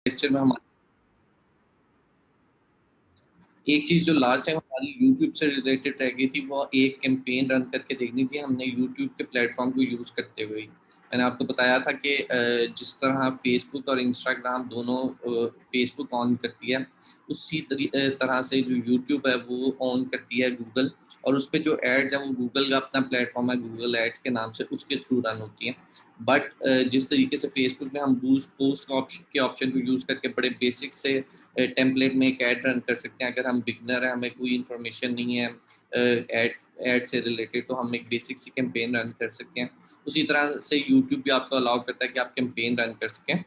Lecture में हम एक चीज़ जो लास्ट टाइम हमारी यूट्यूब से रिलेटेड रह गई थी, वो एक कैंपेन रन करके देखनी थी हमने यूट्यूब के प्लेटफॉर्म को यूज़ करते हुए। मैंने आपको बताया था कि जिस तरह फेसबुक और इंस्टाग्राम दोनों फेसबुक ऑन करती है, उसी तरह से जो यूट्यूब है वो ऑन करती है गूगल, और उस पे जो एड्स हैं वो गूगल का अपना प्लेटफॉर्म है, गूगल एड्स के नाम से, उसके थ्रू रन होती हैं। बट जिस तरीके से फेसबुक में हम बूस्ट पोस्ट के ऑप्शन को यूज़ करके बड़े बेसिक से टेम्पलेट में एक ऐड रन कर सकते हैं। अगर हम बिगनर हैं, हमें कोई इन्फॉर्मेशन नहीं है ऐड ऐड से रिलेटेड, तो हम एक बेसिक सी कैंपेन रन कर सकते हैं। उसी तरह से यूट्यूब भी आपको अलाउ करता है कि आप कैंपेन रन कर सकें।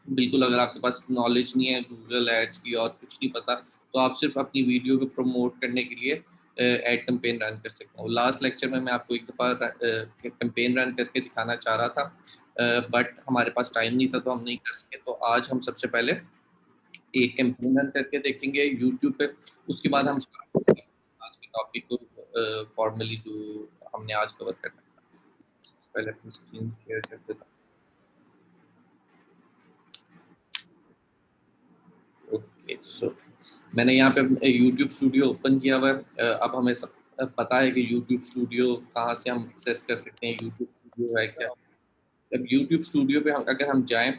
बिल्कुल, अगर आपके पास नॉलेज नहीं है गूगल एड्स की और कुछ नहीं पता, तो आप सिर्फ अपनी वीडियो को प्रमोट करने के लिए एड कैंपेन रन कर सकते हो। लास्ट लेक्चर में मैं आपको एक दफ़ा कैंपेन रन करके दिखाना चाह रहा था, बट हमारे पास टाइम नहीं था तो हम नहीं कर सके। तो आज हम सबसे पहले एक कैंपेन रन करके देखेंगे यूट्यूब पे। उसके बाद हम स्टार्ट करेंगे आज के टॉपिक को फॉर्मली जो हमने आज कवर करना है। पहले अपनी स्क्रीन शेयर कर देता हूँ। ओके, सो मैंने यहाँ पे यूट्यूब स्टूडियो ओपन किया हुआ है। अब हमें सब पता है कि यूट्यूब स्टूडियो कहाँ से हम एक्सेस कर सकते हैं, यूट्यूब स्टूडियो है क्या। अब यूट्यूब स्टूडियो पे अगर हम जाएं,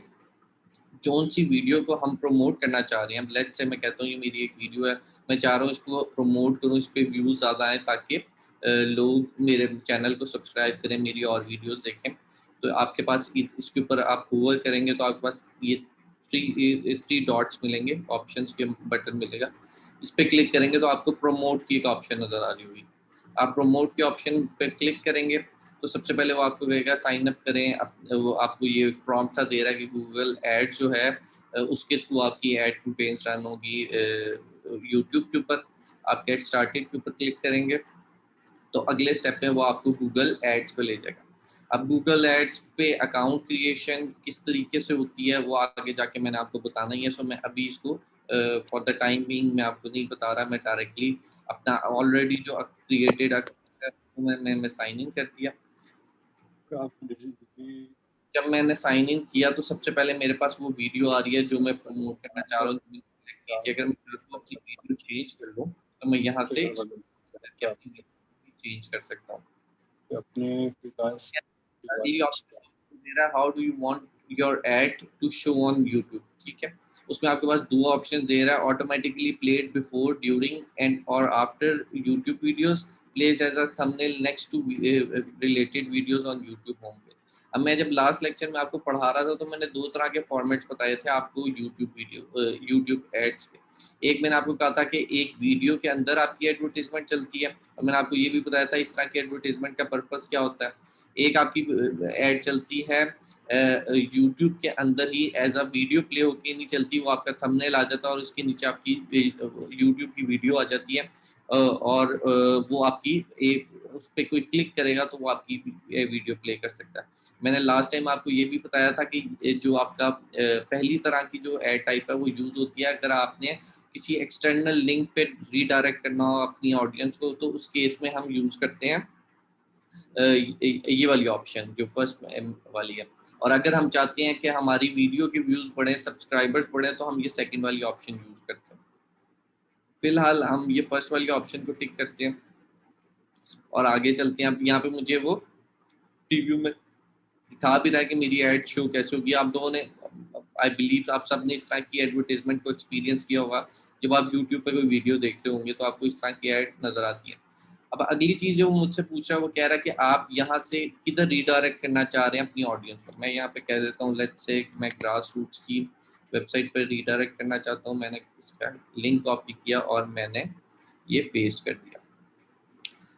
कौन सी वीडियो को हम प्रमोट करना चाह रहे हैं, लेट्स से मैं कहता हूँ ये मेरी एक वीडियो है, मैं चाह रहा हूँ इसको प्रमोट करूँ, इस पे व्यूज़ ज़्यादा आए ताकि लोग मेरे चैनल को सब्सक्राइब करें, मेरी और वीडियोस देखें। तो आपके पास इसके ऊपर आप होवर करेंगे तो आपके पास ये थ्री डॉट्स मिलेंगे, ऑप्शंस के बटन मिलेगा। इस पर क्लिक करेंगे तो आपको प्रमोट की एक ऑप्शन नज़र आ रही होगी। आप प्रमोट के ऑप्शन पे क्लिक करेंगे तो सबसे पहले वो आपको कहेगा साइन अप करें। वो आपको ये प्रॉम्प्ट सा दे रहा है कि गूगल एड्स जो है उसके थ्रू आपकी एड कैंपेन्स रन होगी यूट्यूब के ऊपर। आप गेट स्टार्टेड के ऊपर क्लिक करेंगे तो अगले स्टेप में वो आपको गूगल एड्स पे ले जाएगा। अब गूगल एड्स पे अकाउंट क्रिएशन किस तरीके से होती है वो आगे जाके मैंने आपको बताना ही है। सो मैं अभी इसको फॉर द टाइम बीइंग मैं आपको नहीं बता रहा, मैं डायरेक्टली अपना ऑलरेडी जो क्रिएटेड अकाउंट है मैं साइन इन कर दिया। जब मैंने साइन इन किया तो सबसे पहले मेरे पास वो वीडियो आ रही है जो मैं प्रमोट करना चाह रहा हूँ। अगर मैं चाहता हूँ अपनी वीडियो चेंज कर लूँ तो मैं यहाँ से करके अपनी वीडियो चेंज कर सकता हूँ। How do you want your ad to show on YouTube, ठीक है। उसमें आपके पास दो ऑप्शन दे रहा है, automatically played before, during and और after YouTube videos, placed as a thumbnail next to related videos on YouTube home page. अब मैं जब लास्ट लेक्चर में आपको पढ़ा रहा था तो मैंने दो तरह के फॉर्मेट्स बताए थे आपको यूट्यूब एड्स के। एक मैंने आपको कहा था कि एक वीडियो के अंदर आपकी एडवर्टीजमेंट चलती है, और मैंने आपको ये भी बताया था इस तरह की एडवर्टीजमेंट का पर्पस क्या होता है। एक आपकी एड चलती है यूट्यूब के अंदर ही एज अ वीडियो प्ले होके नहीं चलती, वो आपका थंबनेल आ जाता है और उसके नीचे आपकी यूट्यूब की वीडियो आ जाती है, और वो आपकी उस पर कोई क्लिक करेगा तो वो आपकी वीडियो प्ले कर सकता है। मैंने लास्ट टाइम आपको ये भी बताया था कि जो आपका पहली तरह की जो एड टाइप है वो यूज़ होती है अगर आपने किसी एक्सटर्नल लिंक पे रीडायरेक्ट करना हो अपनी ऑडियंस को, तो उस केस में हम यूज़ करते हैं ये वाली ऑप्शन जो फर्स्ट वाली है। और अगर हम चाहते हैं कि हमारी वीडियो के व्यूज़ बढ़े, सब्सक्राइबर्स बढ़े, तो हम ये सेकंड वाली ऑप्शन यूज़ करते हैं। फिलहाल हम ये फर्स्ट वाली ऑप्शन को टिक करते हैं और आगे चलते हैं। अब यहाँ पे मुझे वो प्रीव्यू में दिखा भी रहा है कि मेरी एड शो कैसे होगी। आप लोगों ने, आई बिलीव आप सब ने इस तरह की एडवर्टाइजमेंट को एक्सपीरियंस किया होगा। जब आप यूट्यूब पे कोई वीडियो देख रहे होंगे तो आपको इस तरह की एड नज़र आती है। अब अगली चीज़ जो वो मुझसे पूछ रहा है वो कह रहा है कि आप यहाँ से किधर रीडायरेक्ट करना चाह रहे हैं अपनी ऑडियंस को। मैं यहाँ पे कह देता हूँ लेट्स से मैं ग्रास रूट्स की वेबसाइट पर रीडायरेक्ट करना चाहता हूँ। मैंने इसका लिंक कॉपी किया और मैंने ये पेस्ट कर दिया।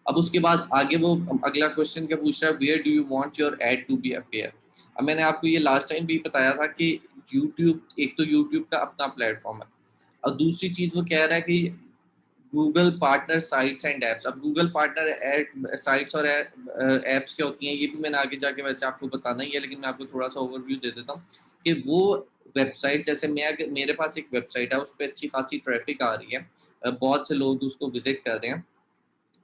अब उसके बाद आगे वो अगला क्वेश्चन क्या पूछ रहा है, where do you want your ad to be appear. अब मैंने आपको ये लास्ट टाइम भी बताया था कि यूट्यूब, एक तो यूट्यूब का अपना प्लेटफॉर्म है और दूसरी चीज़ वो कह रहा है कि Google partner sites and apps. अब गूगल पार्टनर साइट्स और एप्स क्या होती हैं ये भी मैंने आगे जाके वैसे आपको बताना ही है, लेकिन मैं आपको थोड़ा सा ओवरव्यू दे देता हूँ कि वो वेबसाइट, जैसे मेरे पास एक वेबसाइट है उस पर अच्छी खासी ट्रैफिक आ रही है, बहुत से लोग उसको विजिट कर रहे हैं,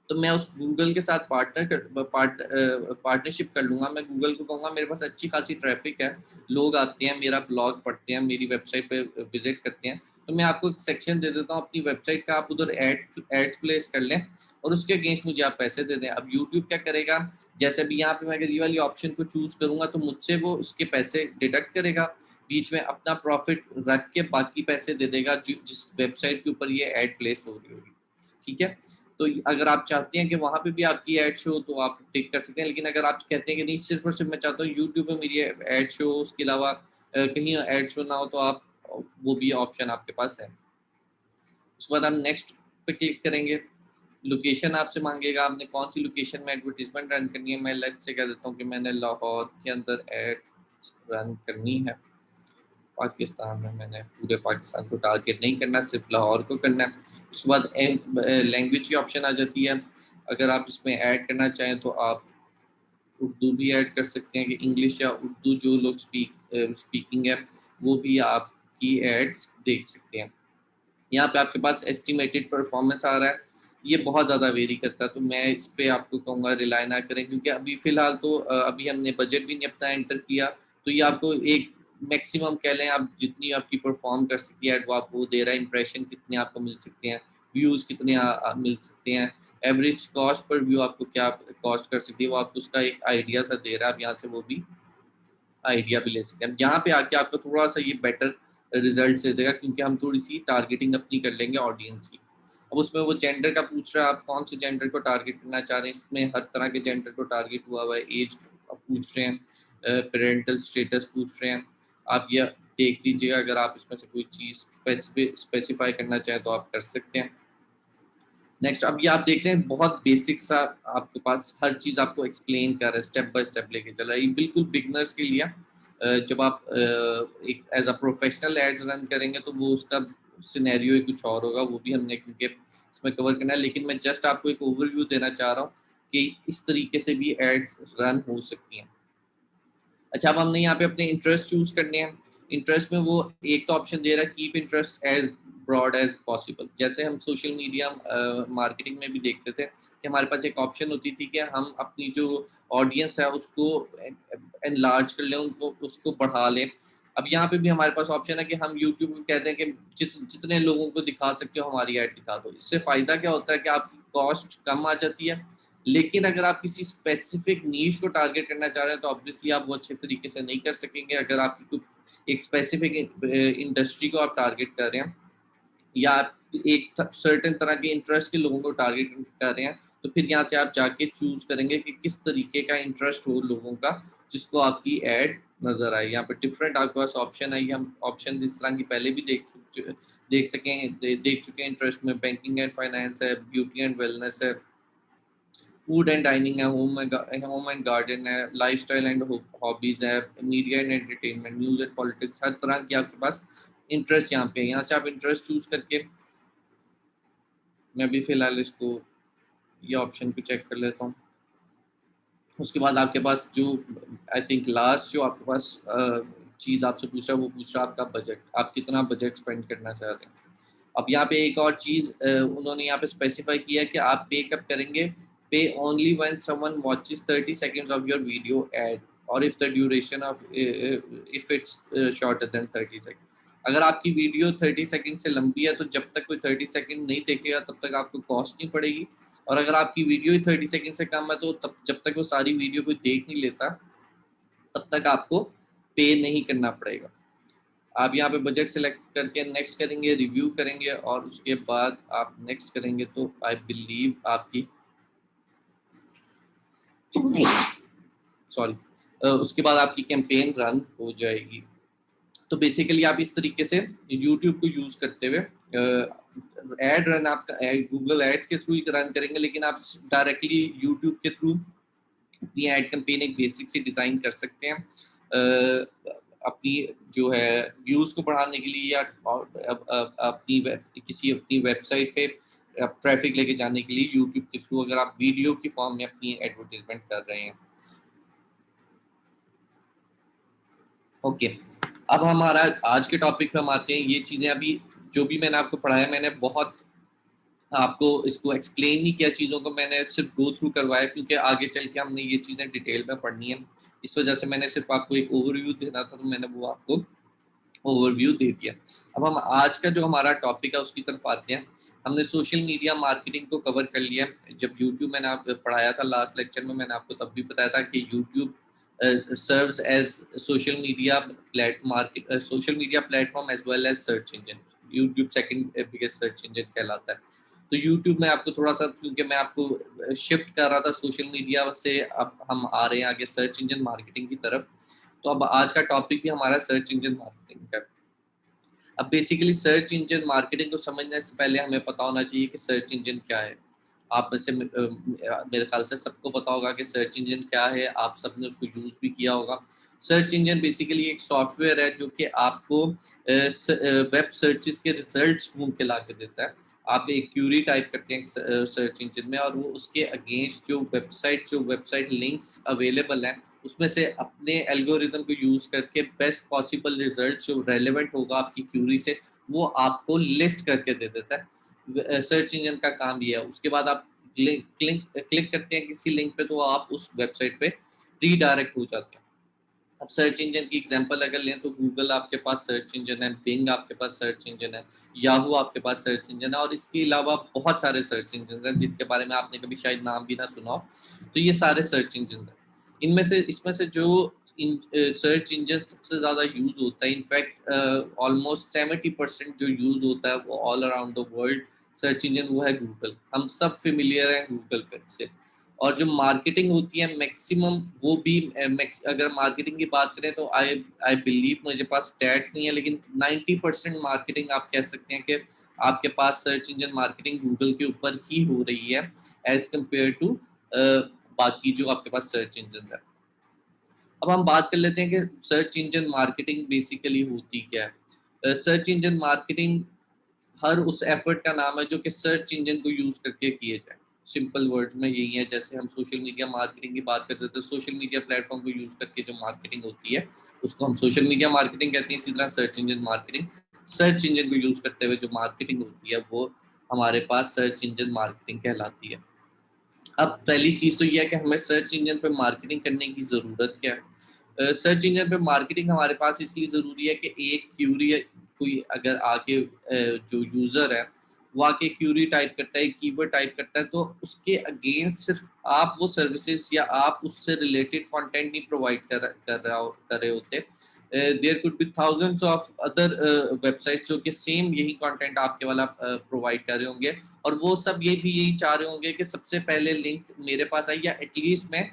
तो मैं उस गूगल के साथ पार्टनरशिप कर लूँगा। मैं गूगल को कहूँगा मेरे पास अच्छी खासी ट्रैफिक है, लोग आते हैं, मेरा ब्लॉग पढ़ते हैं, मेरी वेबसाइट पे विजिट करते हैं, तो मैं आपको एक सेक्शन दे देता हूँ अपनी वेबसाइट का, आप उधर एड्स प्लेस कर लें और उसके अगेंस्ट मुझे आप पैसे दे दें। अब यूट्यूब क्या करेगा, जैसे भी यहाँ पे मैं अगर ये वाली ऑप्शन को चूज़ करूँगा तो मुझसे वो उसके पैसे डिडक्ट करेगा, बीच में अपना प्रॉफिट रख के बाकी पैसे दे देगा जिस वेबसाइट के ऊपर ये एड प्लेस हो रही होगी। ठीक है, तो अगर आप चाहते हैं कि वहाँ पे भी आपकी ऐड शो तो आप टिक कर सकते हैं, लेकिन अगर आप कहते हैं कि नहीं सिर्फ और सिर्फ मैं चाहता हूँ यूट्यूब पे मेरी ऐड शो, उसके अलावा कहीं ऐड शो ना हो, तो आप वो भी ऑप्शन आपके पास है। उसके बाद हम नेक्स्ट पे क्लिक करेंगे। लोकेशन आपसे मांगेगा, आपने कौन सी लोकेशन में एडवर्टीजमेंट रन करनी है। मैं लेट्स से कह देता हूँ कि मैंने लाहौर के अंदर एड रन करनी है। पाकिस्तान में मैंने पूरे पाकिस्तान को टारगेट नहीं करना, सिर्फ लाहौर को करना है। उसके बाद लैंग्वेज की ऑप्शन आ जाती है। अगर आप इसमें ऐड करना चाहें तो आप उर्दू भी ऐड कर सकते हैं, कि इंग्लिश या उर्दू जो लोग स्पीकिंग है वो भी आपकी एड्स देख सकते हैं। यहाँ पे आपके पास एस्टिमेटेड परफॉर्मेंस आ रहा है, ये बहुत ज़्यादा वेरी करता है, तो मैं इस पे आपको कहूँगा रिलाई ना करें, क्योंकि अभी फ़िलहाल तो अभी हमने बजट भी नहीं अपना एंटर किया, तो ये आपको एक मैक्सिमम कह लें आप जितनी आपकी परफॉर्म कर सकती है वो आपको दे रहा है। इंप्रेशन कितने आपको मिल सकते हैं, व्यूज़ कितने मिल सकते हैं, एवरेज कॉस्ट पर व्यू आपको क्या कॉस्ट कर सकती है, वो आपको उसका एक आइडिया सा दे रहा है। आप यहाँ से वो भी आइडिया भी ले सकते हैं। यहाँ पे आके आपको थोड़ा सा ये बेटर रिजल्ट से देगा, क्योंकि हम थोड़ी सी टारगेटिंग अपनी कर लेंगे ऑडियंस की। अब उसमें वो जेंडर का पूछ रहा है, आप कौन से जेंडर को टारगेट करना चाह रहे हैं। इसमें हर तरह के जेंडर को टारगेट हुआ है। एज पूछ रहे हैं, पेरेंटल स्टेटस पूछ रहे हैं। आप ये देख लीजिएगा, अगर आप इसमें से कोई चीज़ स्पेसिफाई करना चाहें तो आप कर सकते हैं। नेक्स्ट, अब ये आप देख रहे हैं बहुत बेसिक सा आपके पास हर चीज़ आपको एक्सप्लेन कर रहा है, स्टेप बाय स्टेप लेके चल रहा है। ये बिल्कुल बिगनर्स के लिए जब आप एक as a professional ads run करेंगे तो वो उसका सिनेरियो ही कुछ और होगा, वो भी हमने क्योंकि इसमें कवर करना है। लेकिन मैं जस्ट आपको एक ओवरव्यू देना चाह रहा हूँ कि इस तरीके से भी एड्स रन हो सकती हैं। अच्छा, अब हमने यहाँ पे अपने इंटरेस्ट चूज करने हैं। इंटरेस्ट में वो एक तो ऑप्शन दे रहा है keep interest as broad as possible. जैसे हम सोशल मीडिया मार्केटिंग में भी देखते थे कि हमारे पास एक ऑप्शन होती थी कि हम अपनी जो ऑडियंस है उसको एनलार्ज कर लें, उनको उसको बढ़ा लें। अब यहाँ पे भी हमारे पास ऑप्शन है कि हम यूट्यूब में कहते हैं कि जितने लोगों को दिखा सकते हो हमारी ऐड दिखा दो। इससे फ़ायदा क्या होता है कि आपकी कॉस्ट कम आ जाती है, लेकिन अगर आप किसी स्पेसिफिक नीश को टारगेट करना चाह रहे हैं तो ऑब्वियसली आप वो अच्छे तरीके से नहीं कर सकेंगे। अगर आप एक स्पेसिफिक इंडस्ट्री को आप टारगेट कर रहे हैं या एक सर्टेन तरह के इंटरेस्ट के लोगों को टारगेट कर रहे हैं, तो फिर यहाँ से आप जाके चूज करेंगे कि किस तरीके का इंटरेस्ट हो लोगों का जिसको आपकी एड नजर आए। यहाँ पे डिफरेंट आपके पास ऑप्शन है, ये हम ऑप्शन इस तरह की पहले भी देख चुके हैं। इंटरेस्ट में बैंकिंग एंड फाइनेंस है, ब्यूटी एंड वेलनेस है, फूड एंड डाइनिंग है, होम एंड गार्डन है, लाइफस्टाइल एंड हॉबीज है, media and entertainment, news and politics. हर तरह की आपके पास इंटरेस्ट यहाँ पे है। यहाँ से आप इंटरेस्ट चूज करके, मैं भी फिलहाल इसको ये ऑप्शन को चेक कर लेता हूँ। उसके बाद आपके पास जो आई थिंक लास्ट जो आपके पास चीज़ आपसे पूछ रहा है वो पूछ रहा है आपका बजट, आप कितना बजट स्पेंड करना चाह रहे हैं। अब यहाँ पे एक और चीज़ उन्होंने यहाँ पे स्पेसिफाई किया है कि आप पे कब करेंगे। Pay only when someone watches 30 seconds of your video ad और if the duration of if it's shorter than 30 second. अगर आपकी वीडियो 30 सेकंड से लंबी है तो जब तक कोई 30 सेकंड नहीं देखेगा तब तक आपको कॉस्ट नहीं पड़ेगी, और अगर आपकी वीडियो ही 30 सेकंड से कम है तो तब जब तक वो सारी वीडियो कोई देख नहीं लेता तब तक आपको पे नहीं करना पड़ेगा। आप यहाँ पे बजट सेलेक्ट करके नेक्स्ट करेंगे, रिव्यू करेंगे और उसके बाद आप नेक्स्ट करेंगे तो आई बिलीव आपकी सॉरी उसके बाद आपकी कैंपेन रन हो जाएगी। तो बेसिकली आप इस तरीके से यूट्यूब को यूज करते हुए एड रन आपका गूगल एड्स के थ्रू रन करेंगे, लेकिन आप डायरेक्टली यूट्यूब के थ्रू अपनी एड कैंपेन एक बेसिक सी डिज़ाइन कर सकते हैं अपनी जो है व्यूज़ को बढ़ाने के लिए या अपनी किसी अपनी वेबसाइट पे ट्रैफिक लेके जाने के लिए यूट्यूब के थ्रू अगर आप वीडियो की फॉर्म में अपनी एडवर्टीजमेंट कर रहे हैं। ओके, अब हमारा आज के टॉपिक पे हम आते हैं। ये चीज़ें अभी जो भी मैंने आपको पढ़ाया मैंने बहुत आपको इसको एक्सप्लेन नहीं किया चीज़ों को, मैंने सिर्फ गो थ्रू करवाया क्योंकि आगे चल के हमने ये चीज़ें डिटेल में पढ़नी है। इस वजह से मैंने सिर्फ आपको एक ओवरव्यू देना था, तो मैंने वो आपको ओवरव्यू दे दिया। अब हम आज का जो हमारा टॉपिक है उसकी तरफ आते हैं। हमने सोशल मीडिया मार्केटिंग को कवर कर लिया। जब यूट्यूब मैंने आप पढ़ाया था लास्ट लेक्चर में, मैंने आपको तब भी बताया था कि YouTube serves as social media social media platform as well as search engine. YouTube second biggest search engine कहलाता है। तो यूट्यूब में आपको थोड़ा सा, क्योंकि मैं आपको शिफ्ट कर रहा था सोशल मीडिया से, अब हम आ रहे हैं आगे सर्च इंजन मार्केटिंग की तरफ। तो अब आज का टॉपिक भी हमारा सर्च इंजन मार्केटिंग का। अब बेसिकली सर्च इंजन मार्केटिंग को समझने से पहले हमें पता होना चाहिए कि सर्च इंजन क्या है। आप में से मेरे ख्याल से सबको पता होगा कि सर्च इंजन क्या है, आप सबने उसको यूज़ भी किया होगा। सर्च इंजन बेसिकली एक सॉफ्टवेयर है जो कि आपको वेब सर्चेस के रिजल्ट्स ढूंढ के ला के देता है। आप एक क्यूरी टाइप करते हैं सर्च इंजन में, और वो उसके अगेंस्ट जो वेबसाइट लिंक्स अवेलेबल हैं उसमें से अपने एल्गोरिदम को यूज करके बेस्ट पॉसिबल रिजल्ट जो रेलेवेंट होगा आपकी क्यूरी से, वो आपको लिस्ट करके दे देता है। सर्च इंजन का काम ये है। उसके बाद आप क्लिक करते हैं किसी लिंक पे, तो आप उस वेबसाइट पे रीडायरेक्ट हो जाते हैं। अब सर्च इंजन की एग्जांपल अगर लें तो गूगल आपके पास सर्च इंजन है, बिंग आपके पास सर्च इंजन है, याहू आपके पास सर्च इंजन है, और इसके अलावा बहुत सारे सर्च इंजन हैं जिनके बारे में आपने कभी शायद नाम भी ना सुना हो। तो ये सारे सर्च इंजन हैं। इसमें से जो सर्च इंजन सबसे ज़्यादा यूज होता है, इनफैक्ट ऑलमोस्ट 70% जो यूज होता है वो all around the world search engine, वो है गूगल। हम सब फेमिलियर हैं गूगल से। और जो मार्केटिंग होती है मैक्सिमम, वो भी अगर मार्केटिंग की बात करें तो आई आई बिलीव, मुझे पास स्टैट्स नहीं है लेकिन 90% मार्केटिंग आप कह सकते हैं कि आपके पास सर्च इंजन मार्केटिंग गूगल के ऊपर ही हो रही है एज कम्पेयर टू बाकी जो आपके पास सर्च इंजन है। अब हम बात कर लेते हैं कि सर्च इंजन मार्केटिंग बेसिकली होती क्या है। सर्च इंजन मार्केटिंग हर उस एफर्ट का नाम है जो कि सर्च इंजन को यूज करके किए जाए। सिंपल वर्ड्स में यही है। जैसे हम सोशल मीडिया मार्केटिंग की बात करते हैं तो सोशल मीडिया प्लेटफॉर्म को यूज करके जो मार्केटिंग होती है उसको हम सोशल मीडिया मार्केटिंग कहते हैं। इसी तरह search engine marketing, search engine को यूज करते हुए जो मार्केटिंग होती है वो हमारे पास सर्च इंजन मार्केटिंग कहलाती है। अब पहली चीज तो ये है कि हमें सर्च इंजन पे मार्केटिंग करने की जरूरत क्या है। सर्च इंजन पे मार्केटिंग हमारे पास इसलिए ज़रूरी है कि एक क्यूरी कोई अगर आके जो यूज़र है वो आके क्यूरी टाइप करता है, कीवर्ड टाइप करता है, तो उसके अगेंस्ट सिर्फ आप वो सर्विसेज या आप उससे रिलेटेड कंटेंट नहीं प्रोवाइड कर रहे होते। There could be thousands of other websites जो कि सेम यही कंटेंट आपके वाला प्रोवाइड कर रहे होंगे, और वो सब ये भी यही चाह रहे होंगे कि सबसे पहले लिंक मेरे पास आई, या एटलीस्ट मैं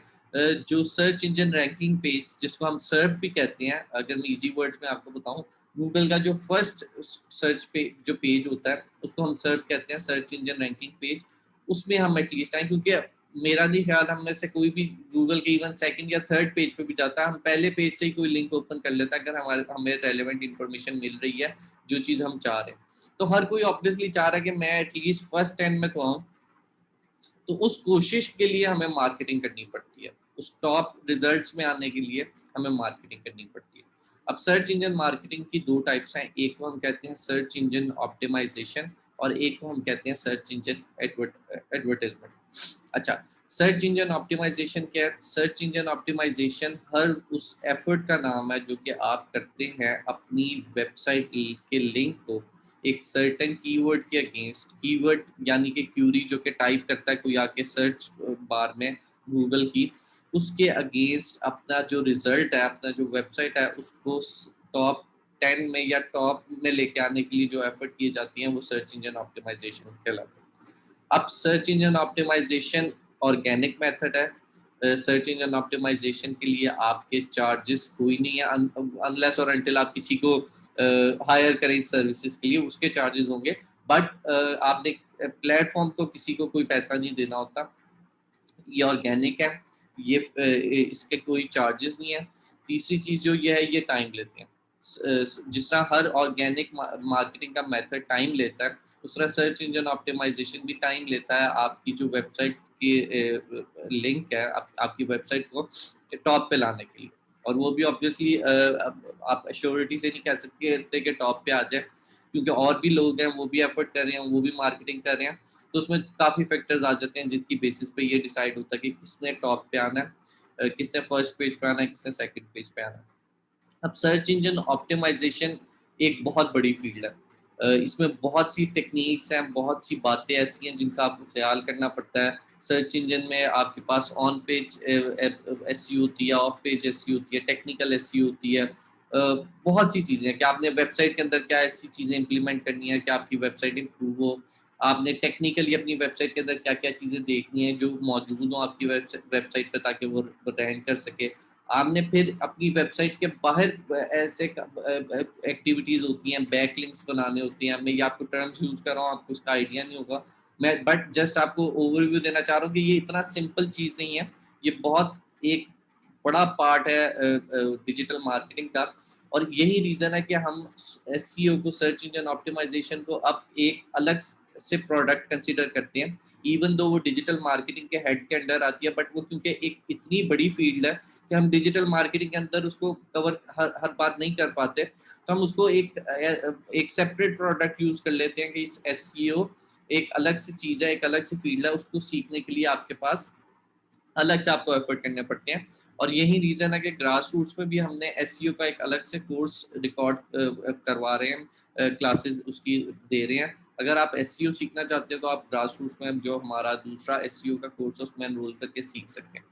जो सर्च इंजन रैंकिंग पेज जिसको हम सर्च भी कहते हैं, अगर मैं इजी वर्ड्स में आपको बताऊं, गूगल का जो फर्स्ट सर्च पे जो पेज होता है उसको हम सर्च कहते हैं, सर्च इंजन रैंकिंग पेज। उसमें हम एटलीस्ट आए, क्योंकि मेरा नहीं ख्याल हम में से कोई भी गूगल के इवन सेकंड या थर्ड पेज पे भी जाता है, हम पहले पेज से ही कोई लिंक ओपन कर लेता है अगर हमें रेलेवेंट इन्फॉर्मेशन मिल रही है जो चीज़ हम चाह रहे हैं। तो हर कोई ऑब्वियसली चाह रहा है कि मैं एटलीस्ट फर्स्ट 10 में तो आऊँ। तो उस कोशिश के लिए हमें मार्केटिंग करनी पड़ती है। उस टॉप रिजल्ट्स में आने के लिए हमें मार्केटिंग करनी पड़ती है। अब सर्च इंजन मार्केटिंग की दो टाइप्स हैं। एक को हम कहते हैं सर्च इंजन ऑप्टिमाइजेशन, और एक को हम कहते हैं सर्च इंजन एडवर्टाइजमेंट। अच्छा, सर्च इंजन ऑप्टिमाइजेशन क्या है? सर्च इंजन ऑप्टिमाइजेशन हर उस एफर्ट का नाम है जो कि आप करते हैं अपनी वेबसाइट के लिंक को एक सर्टेन कीवर्ड के अगेंस्ट, कीवर्ड यानी कि क्यूरी जो कि टाइप करता है कोई आके सर्च बार में गूगल की, उसके अगेंस्ट अपना जो रिजल्ट है, अपना जो वेबसाइट है, उसको टॉप 10 में या टॉप में लेके आने के लिए जो एफर्ट किए जाती हैं वो सर्च इंजन ऑप्टिमाइजेशन कहलाता है। अब search engine optimisation organic method है। सर्च इंजन ऑप्टिमाइजेशन के लिए आपके चार्जेस कोई नहीं है, अनलेस और अनटिल आप किसी को हायर करें इस सर्विसेज के लिए, उसके चार्जेस होंगे। बट आपने प्लेटफॉर्म को किसी को कोई पैसा नहीं देना होता। ये ऑर्गेनिक है, ये इसके कोई चार्जेस नहीं है। तीसरी चीज़ जो ये है, ये टाइम लेते हैं। जिस तरह हर ऑर्गेनिक मार्केटिंग का मेथड टाइम लेता है, उस तरह सर्च इंजन ऑप्टिमाइजेशन भी टाइम लेता है आपकी जो वेबसाइट की लिंक है आपकी वेबसाइट को टॉप पे लाने के लिए। और वो भी ऑब्वियसली आप एश्योरिटी से नहीं कह सकते कि टॉप पे आ जाए, क्योंकि और भी लोग हैं वो भी एफर्ट कर रहे हैं, वो भी मार्केटिंग कर रहे हैं। तो उसमें काफ़ी फैक्टर्स आ जाते हैं जिनकी बेसिस पे ये डिसाइड होता है कि किसने टॉप पे आना है, किसने फर्स्ट पेज पे आना है, किसने सेकंड पेज पे आना है। अब सर्च इंजन ऑप्टिमाइजेशन एक बहुत बड़ी फील्ड है। इसमें बहुत सी टेक्निक्स हैं, बहुत सी बातें ऐसी हैं जिनका आपको ख्याल करना पड़ता है। सर्च इंजन में आपके पास ऑन पेज एसईओ होती है, ऑफ पेज एसईओ होती है, टेक्निकल एसईओ होती है। बहुत सी चीज़ें हैं कि आपने वेबसाइट के अंदर क्या ऐसी चीज़ें इंप्लीमेंट करनी है कि आपकी वेबसाइट इंप्रूव हो। आपने टेक्निकली अपनी वेबसाइट के अंदर क्या-क्या चीज़ें देखनी है जो मौजूद हों आपकी वेबसाइट पे, ताकि वो रैंक कर सके। आपने फिर अपनी वेबसाइट के बाहर ऐसे एक्टिविटीज़ होती हैं, बैकलिंक्स बनाने होते हैं। मैं ये आपको टर्म्स यूज़ कर रहा हूँ, आपको उसका आइडिया नहीं होगा। मैं बट जस्ट आपको ओवरव्यू देना चाह रहा हूँ कि ये इतना सिंपल चीज़ नहीं है। ये बहुत एक बड़ा पार्ट है डिजिटल मार्केटिंग का, और यही रीज़न है कि हम एसईओ को, सर्च इंजन ऑप्टिमाइज़ेशन को अब एक अलग से प्रोडक्ट कंसीडर करते हैं। इवन दो वो डिजिटल मार्केटिंग के हेड के अंडर आती है, बट वो क्योंकि एक इतनी बड़ी फील्ड है कि हम डिजिटल मार्केटिंग के अंदर उसको कवर हर हर बात नहीं कर पाते, तो हम उसको एक सेपरेट प्रोडक्ट यूज कर लेते हैं कि इस एसईओ एक अलग से चीज़ है, एक अलग से फील्ड है। उसको सीखने के लिए आपके पास अलग से आपको एफर्ट करने पड़ते हैं। और यही रीज़न है कि ग्रास रूट्स में भी हमने एसईओ का एक अलग से कोर्स रिकॉर्ड करवा रहे हैं, क्लासेस उसकी दे रहे हैं। अगर आप एसईओ सीखना चाहते हैं तो आप ग्रास रूट्स में जो हमारा दूसरा एसईओ का कोर्स है उसमें एनरोल करके सीख सकते हैं।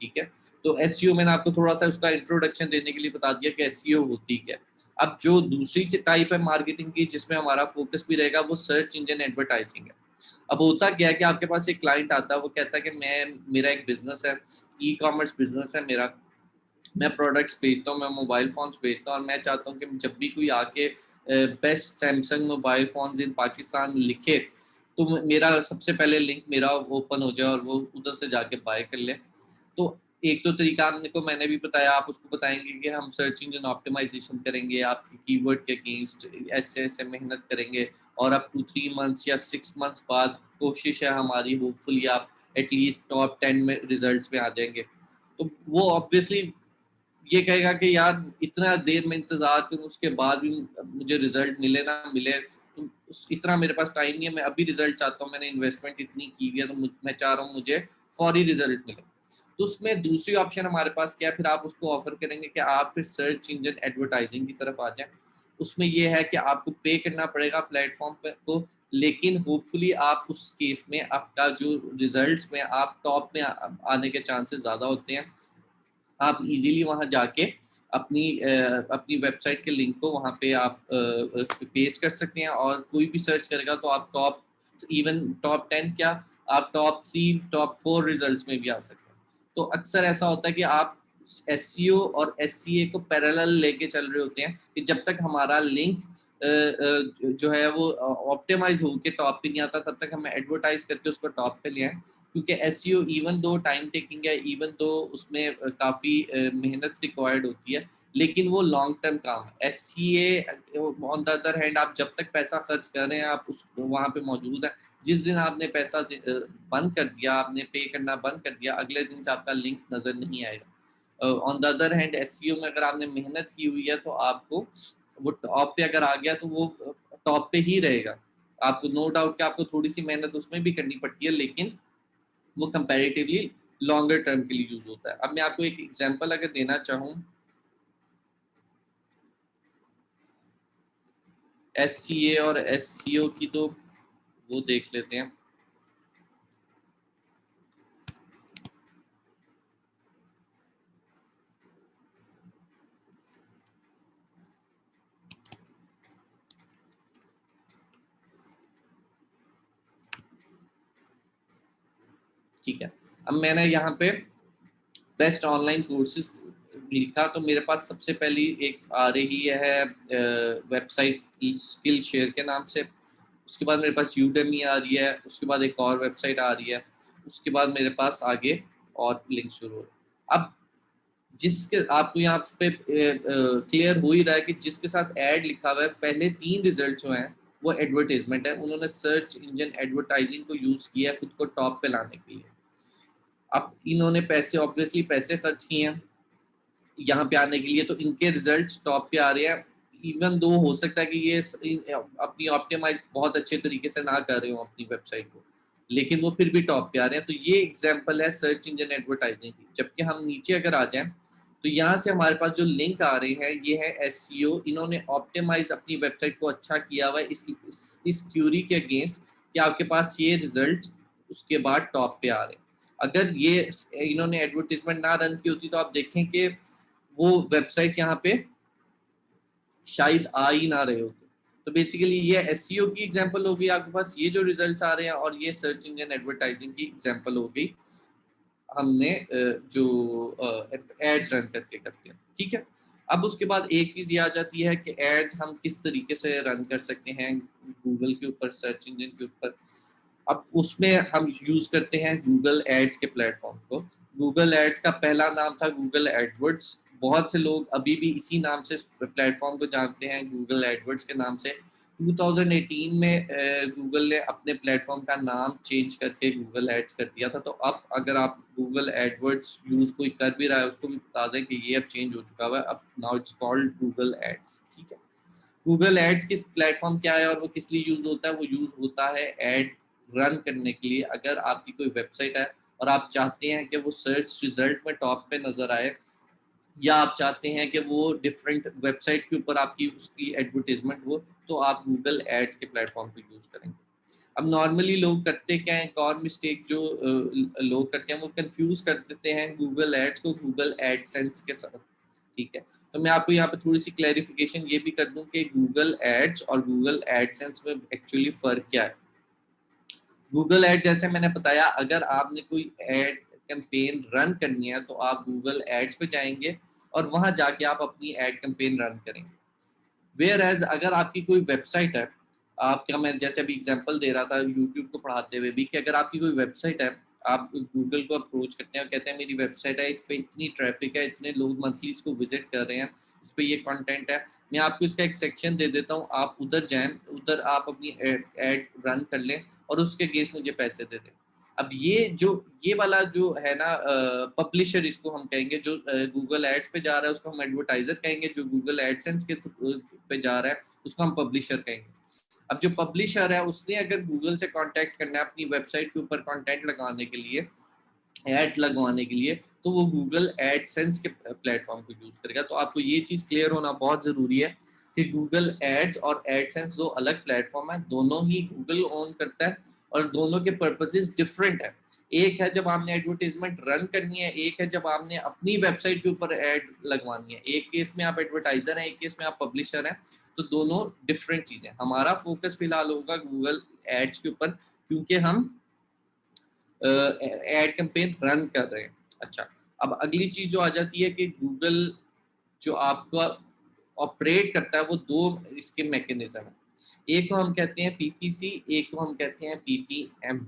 ठीक है, तो एसईओ मैंने आपको थोड़ा सा उसका इंट्रोडक्शन देने के लिए बता दिया कि एसईओ होती क्या है। अब जो दूसरी टाइप है मार्केटिंग की जिसमें हमारा फोकस भी रहेगा वो सर्च इंजन एडवर्टाइजिंग है। अब होता क्या है कि आपके पास एक क्लाइंट आता है, वो कहता है कि मेरा एक बिजनेस है, ई कॉमर्स बिजनेस है मेरा, मैं प्रोडक्ट्स बेचता हूँ, मैं मोबाइल फोन्स बेचता हूँ, और मैं चाहता हूँ कि जब भी कोई आके बेस्ट सैमसंग मोबाइल फोन्स इन पाकिस्तान लिखे तो मेरा सबसे पहले लिंक मेरा ओपन हो जाए और वो उधर से जाके बाय कर ले। तो एक तो तरीका को मैंने भी बताया, आप उसको बताएंगे कि हम सर्च इंजन ऑप्टिमाइजेशन करेंगे, आपके कीवर्ड के अगेंस्ट ऐसे ऐसे मेहनत करेंगे, और अब 2-3 मंथ्स या 6 मंथ्स बाद कोशिश है हमारी, होपफुली आप एटलीस्ट टॉप 10 में रिजल्ट्स में आ जाएंगे। तो वो ऑब्वियसली ये कहेगा कि यार इतना देर में इंतजार करूं, उसके बाद भी मुझे रिजल्ट मिले ना मिले, तो इतना मेरे पास टाइम नहीं है, मैं अभी रिजल्ट चाहता हूँ, मैंने इन्वेस्टमेंट इतनी की हुई है, तो मैं चाह रहा हूँ मुझे फौरी रिजल्ट मिले। तो उसमें दूसरी ऑप्शन हमारे पास क्या है, फिर आप उसको ऑफर करेंगे कि आप फिर सर्च इंजन एडवर्टाइजिंग की तरफ आ जाएं। उसमें यह है कि आपको पे करना पड़ेगा प्लेटफॉर्म पे को, लेकिन होपफुली आप उस केस में आपका जो रिजल्ट्स में आप टॉप में आने के चांसेस ज़्यादा होते हैं। आप इजीली वहां जाके अपनी वेबसाइट के लिंक को वहां पे आप पेस्ट कर सकते हैं, और कोई भी सर्च करेगा तो आप टॉप, इवन टॉप 10 क्या, आप टॉप 3 टॉप 4 रिजल्ट्स में भी आ सकते हैं। तो अक्सर ऐसा होता है कि आप एसईओ और एससीए को पैरेलल लेके चल रहे होते हैं कि जब तक हमारा लिंक जो है वो ऑप्टिमाइज होके टॉप पे नहीं आता तब तक हम एडवर्टाइज करके उसको टॉप पे ले आए। क्योंकि SEO even though time taking है, इवन दो उसमें काफ़ी मेहनत रिक्वायर्ड होती है, लेकिन वो लॉन्ग टर्म काम है। SCA on the other hand आप जब तक पैसा खर्च कर रहे हैं आप उस वहाँ पे मौजूद है। जिस दिन आपने पैसा बंद कर दिया, आपने पे करना बंद कर दिया, अगले दिन से आपका लिंक नज़र नहीं आएगा। On the other hand SEO में अगर आपने मेहनत की हुई है तो आपको वो टॉप पे अगर आ गया तो वो टॉप पे ही रहेगा। आपको नो डाउट कि आपको थोड़ी सी मेहनत उसमें भी करनी पड़ती है, लेकिन वो कंपैरेटिवली लॉन्गर टर्म के लिए यूज होता है। अब मैं आपको एक एग्जांपल अगर देना चाहूँ एससीए और एससीओ की, तो वो देख लेते हैं। ठीक है, अब मैंने यहाँ पे बेस्ट ऑनलाइन कोर्सेज लिखा, तो मेरे पास सबसे पहली एक आ रही है वेबसाइट स्किल शेयर के नाम से। उसके बाद मेरे पास यूडेमी आ रही है, उसके बाद एक और वेबसाइट आ रही है, उसके बाद मेरे पास आगे और लिंक शुरू हो। अब जिसके आपको यहाँ पे क्लियर हो ही रहा है कि जिसके साथ ऐड लिखा हुआ है, पहले 3 रिजल्ट जो हैं वो एडवर्टाइजमेंट है। उन्होंने सर्च इंजन एडवर्टाइजिंग को यूज किया है खुद को टॉप पे लाने के लिए। अब इन्होंने पैसे, ऑब्वियसली पैसे खर्च किए हैं यहाँ पे आने के लिए, तो इनके रिजल्ट्स टॉप पे आ रहे हैं। इवन दो हो सकता है कि ये अपनी ऑप्टिमाइज बहुत अच्छे तरीके से ना कर रहे हो अपनी वेबसाइट को, लेकिन वो फिर भी टॉप पे आ रहे हैं। तो ये एग्जांपल है सर्च इंजन एडवर्टाइजिंग की। जबकि हम नीचे अगर आ जाएं तो यहाँ से हमारे पास जो लिंक आ रहे हैं ये है एसईओ। इन्होंने ऑप्टिमाइज अपनी वेबसाइट को अच्छा किया हुआ है इस क्यूरी के अगेंस्ट कि आपके पास ये रिजल्ट उसके बाद टॉप पे आ रहे हैं। अगर ये इन्होंने एडवर्टीजमेंट ना रन की होती तो आप देखें कि वो वेबसाइट यहाँ पे शायद आ ही ना रहे होते। तो बेसिकली ये एसईओ की एग्जांपल हो गई आपके पास, ये जो रिजल्ट्स आ रहे हैं, और ये सर्च इंजन एडवर्टाइजिंग की एग्जांपल हो गई हमने जो एड्स रन करके करते हैं। ठीक है, अब उसके बाद एक चीज ये आ जाती है कि एड्स हम किस तरीके से रन कर सकते हैं गूगल के ऊपर, सर्च इंजन के ऊपर। अब उसमें हम यूज करते हैं गूगल एड्स के प्लेटफॉर्म को। गूगल एड्स का पहला नाम था गूगल एडवर्ड्स। बहुत से लोग अभी भी इसी नाम से प्लेटफॉर्म को जानते हैं, गूगल एडवर्ड्स के नाम से। 2018 में गूगल ने अपने प्लेटफॉर्म का नाम चेंज करके गूगल एड्स कर दिया था। तो अब अगर आप गूगल एडवर्ड्स यूज कोई कर भी रहा है उसको भी बता दें कि ये अब चेंज हो चुका है, अब now it's called Google ads. ठीक है, गूगल एड्स किस प्लेटफॉर्म क्या है और वो किस लिए यूज होता है? वो यूज होता है एड रन करने के लिए। अगर आपकी कोई वेबसाइट है और आप चाहते हैं कि वो सर्च रिजल्ट में टॉप पे नजर आए, या आप चाहते हैं कि वो डिफरेंट वेबसाइट के ऊपर आपकी उसकी एडवर्टीजमेंट हो, तो आप गूगल एड्स के प्लेटफॉर्म को यूज करेंगे। अब नॉर्मली लोग करते क्या है, एक और मिस्टेक जो लोग करते हैं, वो कंफ्यूज कर देते हैं गूगल एड्स को गूगल एडसेंस के साथ। ठीक है, तो मैं आपको यहाँ पे थोड़ी सी क्लैरिफिकेशन ये भी कर दूं कि गूगल एड्स और गूगल एडसेंस में एक्चुअली फर्क क्या है। गूगल एड जैसे मैंने बताया, अगर आपने कोई एड कैंपेन रन करनी है तो आप गूगल एड्स पे जाएंगे और वहां जाके आप अपनी एड कैंपेन रन करेंगे। वेयर एज अगर आपकी कोई वेबसाइट है, आपका मैं जैसे अभी एग्जांपल दे रहा था यूट्यूब को पढ़ाते हुए भी, कि अगर आपकी कोई वेबसाइट है, आप गूगल को अप्रोच करते हैं और कहते हैं मेरी वेबसाइट है, इस पर इतनी ट्रैफिक है, इतने लोग मंथली इसको विजिट कर रहे हैं, इस पर ये कंटेंट है, मैं आपको इसका एक सेक्शन दे देता हूँ, आप उधर जाएं, उधर आप अपनी एड रन कर लें और उसके अगेंस्ट मुझे पैसे दे दें। अब ये वाला जो है ना, पब्लिशर इसको हम कहेंगे, जो गूगल एड्स पे जा रहा है उसको हम एडवर्टाइजर कहेंगे, जो गूगल एडसेंस के पे जा रहा है उसको हम पब्लिशर कहेंगे। अब जो पब्लिशर है उसने अगर गूगल से कांटेक्ट करना है अपनी वेबसाइट के ऊपर कंटेंट लगाने के लिए, एड लगवाने के लिए, तो वो गूगल एडसेंस के प्लेटफॉर्म को यूज करेगा। तो आपको ये चीज क्लियर होना बहुत जरूरी है कि गूगल एड्स और एडसेंस दो अलग प्लेटफॉर्म है, दोनों ही गूगल ओन करता है और दोनों के पर्पसेस डिफरेंट है। एक है जब आपने एडवर्टाइजमेंट रन करनी है, एक है जब आपने अपनी वेबसाइट के ऊपर एड लगवानी है। एक केस में आप एडवर्टाइजर हैं, एक केस में आप पब्लिशर हैं, तो दोनों डिफरेंट चीजें। हमारा फोकस फिलहाल होगा गूगल एड्स के ऊपर, क्योंकि हम एड कैंपेन रन कर रहे हैं। अच्छा, अब अगली चीज जो आ जाती है कि गूगल जो आपका ऑपरेट करता है वो दो इसके मैकेनिज्म है। एक को हम कहते हैं पीपीसी, एक को हम कहते हैं पीपीएम।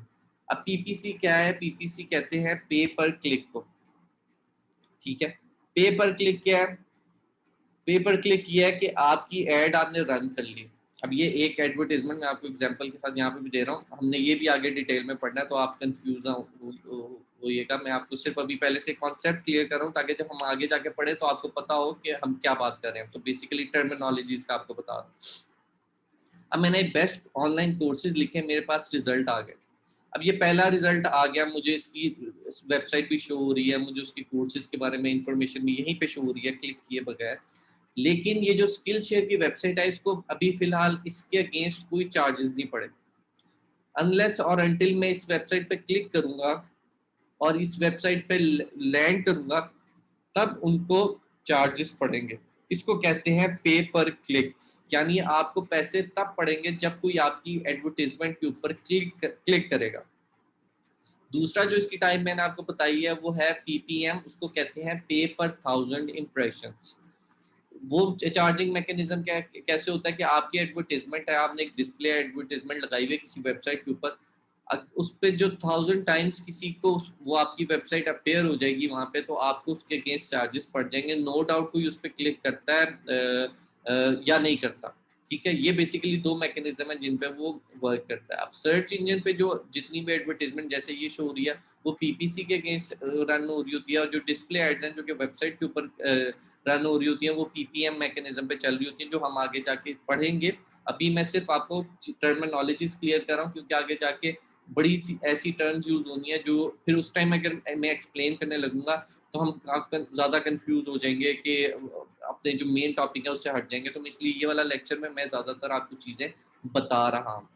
अब पीपीसी क्या है? पीपीसी कहते हैं पे पर क्लिक को। ठीक है, पे पर क्लिक क्या है? पे पर क्लिक किया है कि आपकी एड आपने रन कर ली। अब ये एक एडवर्टाइजमेंट मैं आपको एग्जांपल के साथ यहाँ पे भी दे रहा हूँ, हमने ये भी आगे डिटेल में पढ़ना है, तो आप कंफ्यूज ना होइएगा। मैं आपको सिर्फ अभी पहले से कॉन्सेप्ट क्लियर कर रहा हूँ ताकि जब हम आगे जाके पढ़े तो आपको पता हो कि हम क्या बात कर रहे हैं। तो बेसिकली टर्मिनोलॉजीज का आपको बता रहा हूँ। अब मैंने बेस्ट ऑनलाइन कोर्सेज लिखे, मेरे पास रिजल्ट आ गए। अब ये पहला रिजल्ट आ गया, मुझे इसकी वेबसाइट भी शो हो रही है, मुझे उसकी कोर्सेज के बारे में इंफॉर्मेशन भी यहीं पे शो हो रही है क्लिक किए बगैर। लेकिन ये जो स्किल शेयर की वेबसाइट है, इसको अभी फिलहाल इसके अगेंस्ट कोई चार्जेस नहीं पड़े। अनलेस और अनटिल मैं इस वेबसाइट पे क्लिक करूंगा और इस वेबसाइट पे लैंड करूंगा, तब उनको चार्जेस पड़ेंगे। इसको कहते हैं पे पर क्लिक, यानी आपको पैसे तब पड़ेंगे जब कोई आपकी एडवर्टाइजमेंट के ऊपर क्लिक करेगा। दूसरा जो इसकी टाइप मैंने आपको बताई है वो है पीपीएम, उसको कहते हैं पे पर 1000 इम्प्रेशंस। वो चार्जिंग मैकेनिज्म क्या कैसे होता है कि आपकी एडवर्टाइजमेंट है, आपने एक डिस्प्ले एडवर्टाइजमेंट लगाई हुई है किसी वेबसाइट के ऊपर, उस पर जो 1000 टाइम्स किसी को वो आपकी वेबसाइट अपेयर हो जाएगी वहां पे, तो आपको उसके अगेंस्ट चार्जेस पड़ जाएंगे। नो डाउट कोई उस पर क्लिक करता है या नहीं करता। ठीक है, ये बेसिकली दो मैकेनिज्म है जिन पे वो वर्क करता है। अब सर्च इंजन पे जो जितनी भी एडवर्टाइजमेंट जैसे ये शो हो रही है वो पीपीसी के अगेंस्ट रन हो रही होती है, और जो डिस्प्ले एड्स हैं जो कि वेबसाइट के ऊपर रन हो रही होती है वो पीपीएम मैकेनिज्म पे चल रही होती है, जो हम आगे जाके पढ़ेंगे। अभी मैं सिर्फ आपको टर्मिनोलॉजीज क्लियर कर रहा हूँ, क्योंकि आगे जाके बड़ी सी ऐसी टर्म्स यूज होनी है जो फिर उस टाइम अगर मैं एक्सप्लेन करने लगूंगा तो हम ज़्यादा कंफ्यूज हो जाएंगे कि अपने जो मेन टॉपिक है उससे हट जाएंगे। तो इसलिए ये वाला लेक्चर में मैं ज़्यादातर आपको चीज़ें बता रहा हूँ।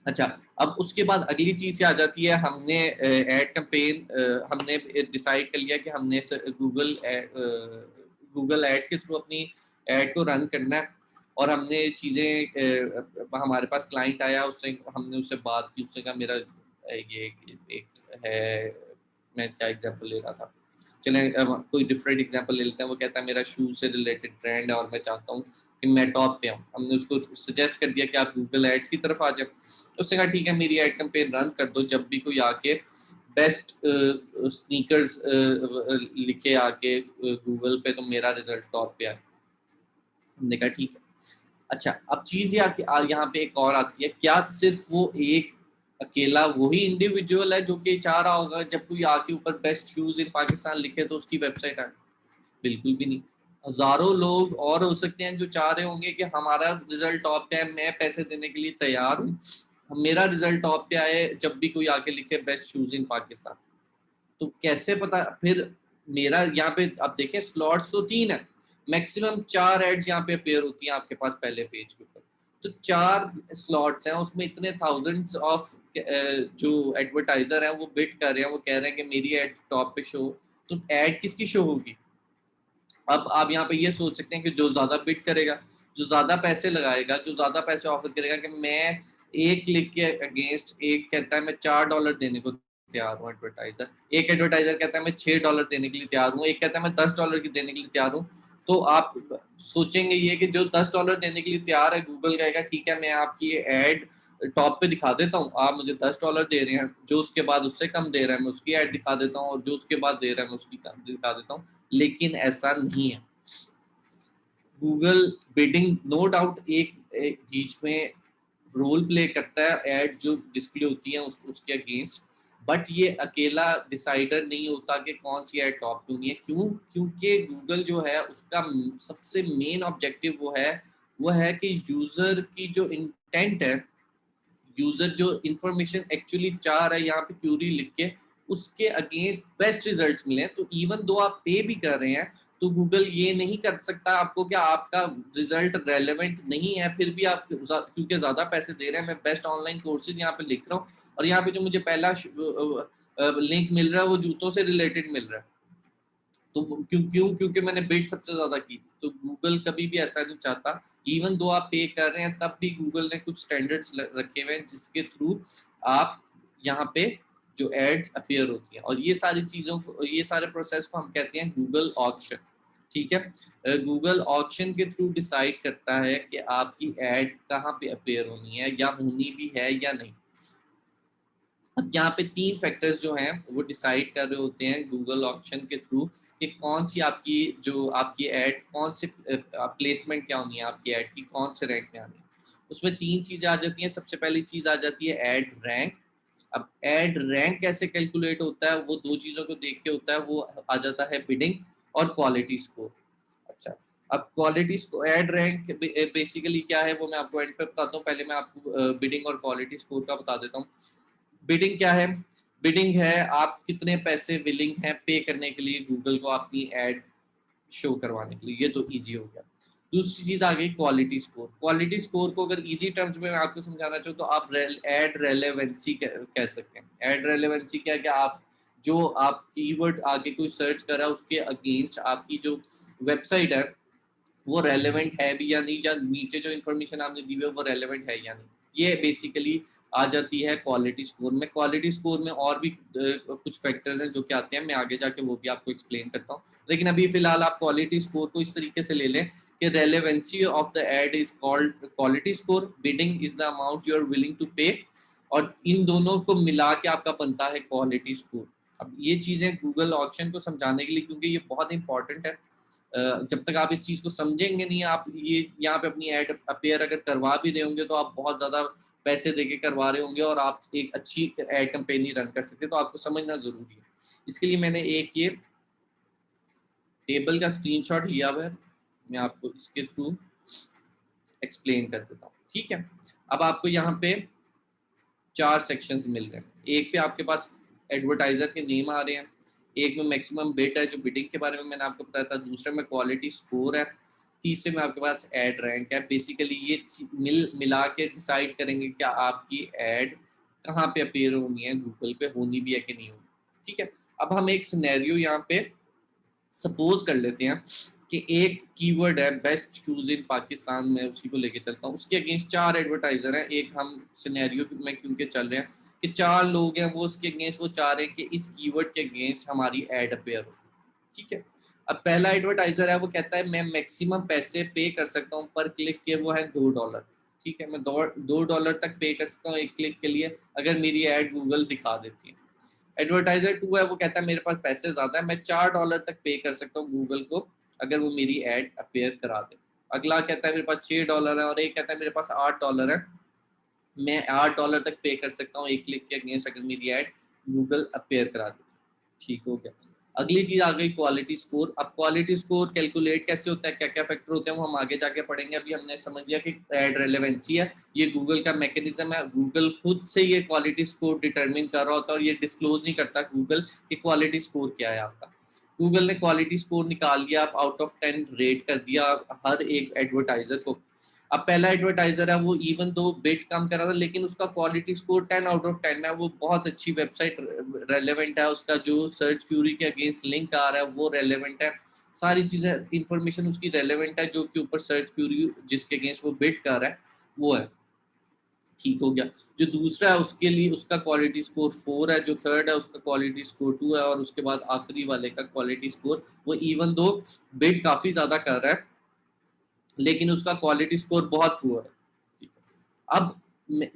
अच्छा, अब उसके बाद अगली चीज़ क्या आ जाती है, हमने एड कैंपेन हमने डिसाइड कर लिया कि हमने गूगल एड्स के थ्रू अपनी एड को रन करना है, और हमने चीज़ें हमारे पास क्लाइंट आया, उससे हमने उससे बात की, उसने कहा मेरा ये एक है, मैं क्या एग्जांपल ले रहा था, चलें कोई डिफरेंट एग्जांपल ले लेते हैं। वो कहता है मेरा शूज से रिलेटेड ट्रेंड है और मैं चाहता हूँ कि मैं टॉप पे हूँ। हमने उसको सजेस्ट कर दिया कि आप गूगल एड्स की तरफ आ जाए। उसने कहा ठीक है मेरी एड कैंपेन रन कर दो, जब भी कोई आके बेस्ट स्नीकर्स लिखे आके गूगल पे तो मेरा रिजल्ट टॉप पे आए। हमने कहा ठीक है। अच्छा, अब चीज यहाँ पे एक और आती है, क्या सिर्फ वो एक अकेला वही इंडिविजुअल है जो कि चाह रहा होगा जब कोई आके ऊपर बेस्ट शूज इन पाकिस्तान लिखे तो उसकी वेबसाइट आए? बिल्कुल भी नहीं। हजारों लोग और हो सकते हैं जो चाह रहे होंगे कि हमारा रिजल्ट टॉप पे है, मैं पैसे देने के लिए तैयार हूँ, मेरा रिजल्ट टॉप पे आए जब भी कोई आके लिखे बेस्ट शूज इन पाकिस्तान। तो कैसे पता फिर? मेरा यहाँ पे आप देखें स्लॉट्स तो 3 है, मैक्सिमम 4 एड्स यहाँ पे अपेयर होती हैं आपके पास पहले पेज के ऊपर। तो 4 स्लॉट्स हैं, उसमें इतने थाउजेंड्स ऑफ जो एडवर्टाइजर हैं वो बिड कर रहे हैं, वो कह रहे हैं कि मेरी एड टॉप पे शो। तो एड किसकी शो होगी? अब आप यहाँ पे ये सोच सकते हैं कि जो ज्यादा बिड करेगा, जो ज्यादा पैसे लगाएगा, जो ज्यादा पैसे ऑफर करेगा, कि मैं एक क्लिक के अगेंस्ट एक कहता है मैं $4 देने को तैयार हूँ एडवर्टाइजर, एक एडवर्टाइजर कहता है मैं $6 देने के लिए तैयार हूँ, एक कहता है मैं $10 की देने के लिए तैयार हूँ। तो आप सोचेंगे ये कि जो $10 देने के लिए तैयार है, गूगल कहेगा ठीक है मैं आपकी एड टॉप पे दिखा देता हूँ, आप मुझे $10 दे रहे हैं, जो उसके बाद उससे कम दे रहा है मैं उसकी एड दिखा देता हूँ, और जो उसके बाद दे रहा है मैं उसकी कम दिखा देता हूँ। लेकिन ऐसा नहीं है। गूगल बिडिंग नो डाउट एक बीच में रोल प्ले करता है, एड जो डिस्प्ले होती है उसके अगेंस्ट, बट ये अकेला डिसाइडर नहीं होता कि कौन सी एड टॉप पे होनी है। क्यों? क्योंकि गूगल जो है उसका सबसे मेन ऑब्जेक्टिव वो है कि यूजर की जो इंटेंट है, यूजर जो इंफॉर्मेशन एक्चुअली चाह रहा है यहाँ पे क्यूरी लिख के, उसके अगेंस्ट बेस्ट रिजल्ट्स मिले। तो इवन दो आप पे भी कर रहे हैं तो गूगल ये नहीं कर सकता आपको कि आपका रिजल्ट रेलेवेंट नहीं है, फिर भी आप क्योंकि ज्यादा पैसे दे रहे हैं, मैं बेस्ट ऑनलाइन कोर्सेज यहाँ पे लिख रहा हूँ, और यहाँ पे जो मुझे पहला लिंक मिल रहा है वो जूतों से रिलेटेड मिल रहा है, तो क्यों क्यों क्योंकि मैंने बिड सबसे ज्यादा की थी। तो गूगल कभी भी ऐसा नहीं चाहता, इवन दो आप पे कर रहे हैं तब भी गूगल ने कुछ स्टैंडर्ड्स रखे हुए हैं जिसके थ्रू आप यहाँ पे जो एड्स अपीयर होती हैं, और ये सारी चीजों को, ये सारे प्रोसेस को हम कहते हैं गूगल ऑक्शन। ठीक है, गूगल ऑक्शन के थ्रू डिसाइड करता है कि आपकी एड कहाँ पे अपीयर होनी है या होनी भी है या नहीं। अब यहाँ पे 3 फैक्टर्स जो हैं वो डिसाइड कर रहे होते हैं गूगल ऑक्शन के थ्रू कि कौन सी आपकी एड, कौन से प्लेसमेंट क्या होनी है आपकी एड की, कौन से रैंक में आनी है। उसमें 3 चीजें आ जाती हैं। सबसे पहली चीज आ जाती है एड रैंक। अब एड रैंक कैसे कैलकुलेट होता है? वो 2 चीजों को देख के होता है, वो आ जाता है बिडिंग और क्वालिटी स्कोर। अच्छा, अब quality score, ad rank basically क्या है वो मैं आपको एंड पे बताता हूँ, पहले मैं आपको बिडिंग और क्वालिटी स्कोर का बता देता हूँ। बिडिंग क्या है? बिडिंग है आप कितने पैसे विलिंग हैं पे करने के लिए गूगल को अपनी एड शो करवाने के लिए, ये तो इजी हो गया। दूसरी चीज आ गई क्वालिटी स्कोर। क्वालिटी स्कोर को अगर इजी टर्म्स में मैं आपको समझाना चाहूँ तो आप एड रेलेवेंसी कह सकते हैं। एड रेलेवेंसी क्या है कि आप जो आप कीवर्ड आगे कोई सर्च कर रहा है उसके अगेंस्ट आपकी जो वेबसाइट है वो रेलेवेंट है भी या नहीं, या नीचे जो इन्फॉर्मेशन आपने दी हुई है वो रेलेवेंट है या नहीं। ये बेसिकली आ जाती है क्वालिटी स्कोर में। क्वालिटी स्कोर में और भी कुछ फैक्टर्स हैं जो कि आते हैं, मैं आगे जाके वो भी आपको एक्सप्लेन करता हूँ, लेकिन अभी फिलहाल आप क्वालिटी स्कोर को इस तरीके से ले लें कि relevancy of the ad is called quality score, bidding is the amount you are willing to pay, और इन दोनों को मिला के आपका बनता है क्वालिटी स्कोर। अब ये चीजें गूगल ऑक्शन को समझाने के लिए, क्योंकि ये बहुत इंपॉर्टेंट है, जब तक आप इस चीज को समझेंगे नहीं, आप ये यहाँ पे अपनी एड अपेयर अगर करवा भी रहे होंगे तो आप बहुत ज्यादा पैसे देके करवा रहे होंगे और आप एक अच्छी एड कंपेन रन कर सकते हैं, तो आपको समझना जरूरी है। इसके लिए मैंने एक ये टेबल का स्क्रीनशॉट लिया हुआ है, मैं आपको इसके थ्रू एक्सप्लेन कर देता हूँ। ठीक है, अब आपको यहाँ पे 4 सेक्शंस मिल रहे हैं। एक पे आपके पास एडवर्टाइजर के नेम आ रहे हैं, एक में मैक्सिमम बिड है जो बिडिंग के बारे में मैंने आपको बताया था, दूसरे में क्वालिटी स्कोर है, तीसरे में आपके पास एड रैंक है। बेसिकली ये मिला के डिसाइड करेंगे क्या आपकी एड कहाँ पे अपीयर होनी है, गूगल पे होनी भी है कि नहीं होनी। ठीक है, अब हम एक सिनेरियो यहाँ पे सपोज कर लेते हैं कि एक कीवर्ड है बेस्ट शूज इन पाकिस्तान में, उसी को लेके चलता हूँ। उसके अगेंस्ट 4 एडवर्टाइजर हैं। एक हम सिनेरियो में क्योंकि चल रहे हैं कि 4 लोग हैं, वो उसके अगेंस्ट वो चाह रहे हैं कि इस कीवर्ड के अगेंस्ट हमारी एड अपेयर हो। ठीक है, अब पहला एडवर्टाइजर है वो कहता है मैं मैक्सिमम पैसे पे कर सकता हूँ पर क्लिक के, वो है $2। ठीक है, मैं $2 तक पे कर सकता हूँ एक क्लिक के लिए अगर मेरी एड गूगल दिखा देती है। एडवर्टाइजर 2 है वो कहता है मेरे पास पैसे ज्यादा है, मैं $4 तक पे कर सकता हूँ गूगल को अगर वो मेरी एड अपेयर करा दे। अगला कहता है मेरे पास $6 है, और एक कहता है मेरे पास $8 है, मैं $8 तक पे कर सकता हूँ एक क्लिक के अगेंस्ट अगर मेरी एड गूगल अपेयर करा दे। ठीक हो गया। अगली चीज आ गई क्वालिटी स्कोर। अब क्वालिटी स्कोर कैलकुलेट कैसे होता है, क्या क्या फैक्टर होते हैं वो हम आगे जाके पढ़ेंगे। अभी हमने समझ लिया कि एड रेलेवेंसी है, ये गूगल का मैकेनिज्म है, गूगल खुद से ये क्वालिटी स्कोर डिटरमिन कर रहा होता है और ये डिस्क्लोज नहीं करता गूगल कि क्वालिटी स्कोर क्या है आपका। गूगल ने क्वालिटी स्कोर निकाल लिया, आप आउट ऑफ 10 रेट कर दिया हर एक एडवर्टाइजर को। अब पहला एडवर्टाइजर है वो इवन दो बिड कम कर रहा था लेकिन उसका क्वालिटी स्कोर 10 आउट ऑफ 10 है, वो बहुत अच्छी वेबसाइट रेलेवेंट है, उसका जो सर्च क्यूरी के अगेंस्ट लिंक आ रहा है वो रेलेवेंट है, सारी चीजें इंफॉर्मेशन उसकी रेलेवेंट है जो कि ऊपर सर्च क्यूरी जिसके अगेंस्ट वो बिड कर रहा है वो है। ठीक हो गया। जो दूसरा है उसके लिए उसका क्वालिटी स्कोर 4 है, जो थर्ड है उसका क्वालिटी स्कोर 2 है, और उसके बाद आखिरी वाले का क्वालिटी स्कोर वो इवन दो बिड काफी ज्यादा कर रहा है लेकिन उसका क्वालिटी स्कोर बहुत पुअर है। ठीक है, अब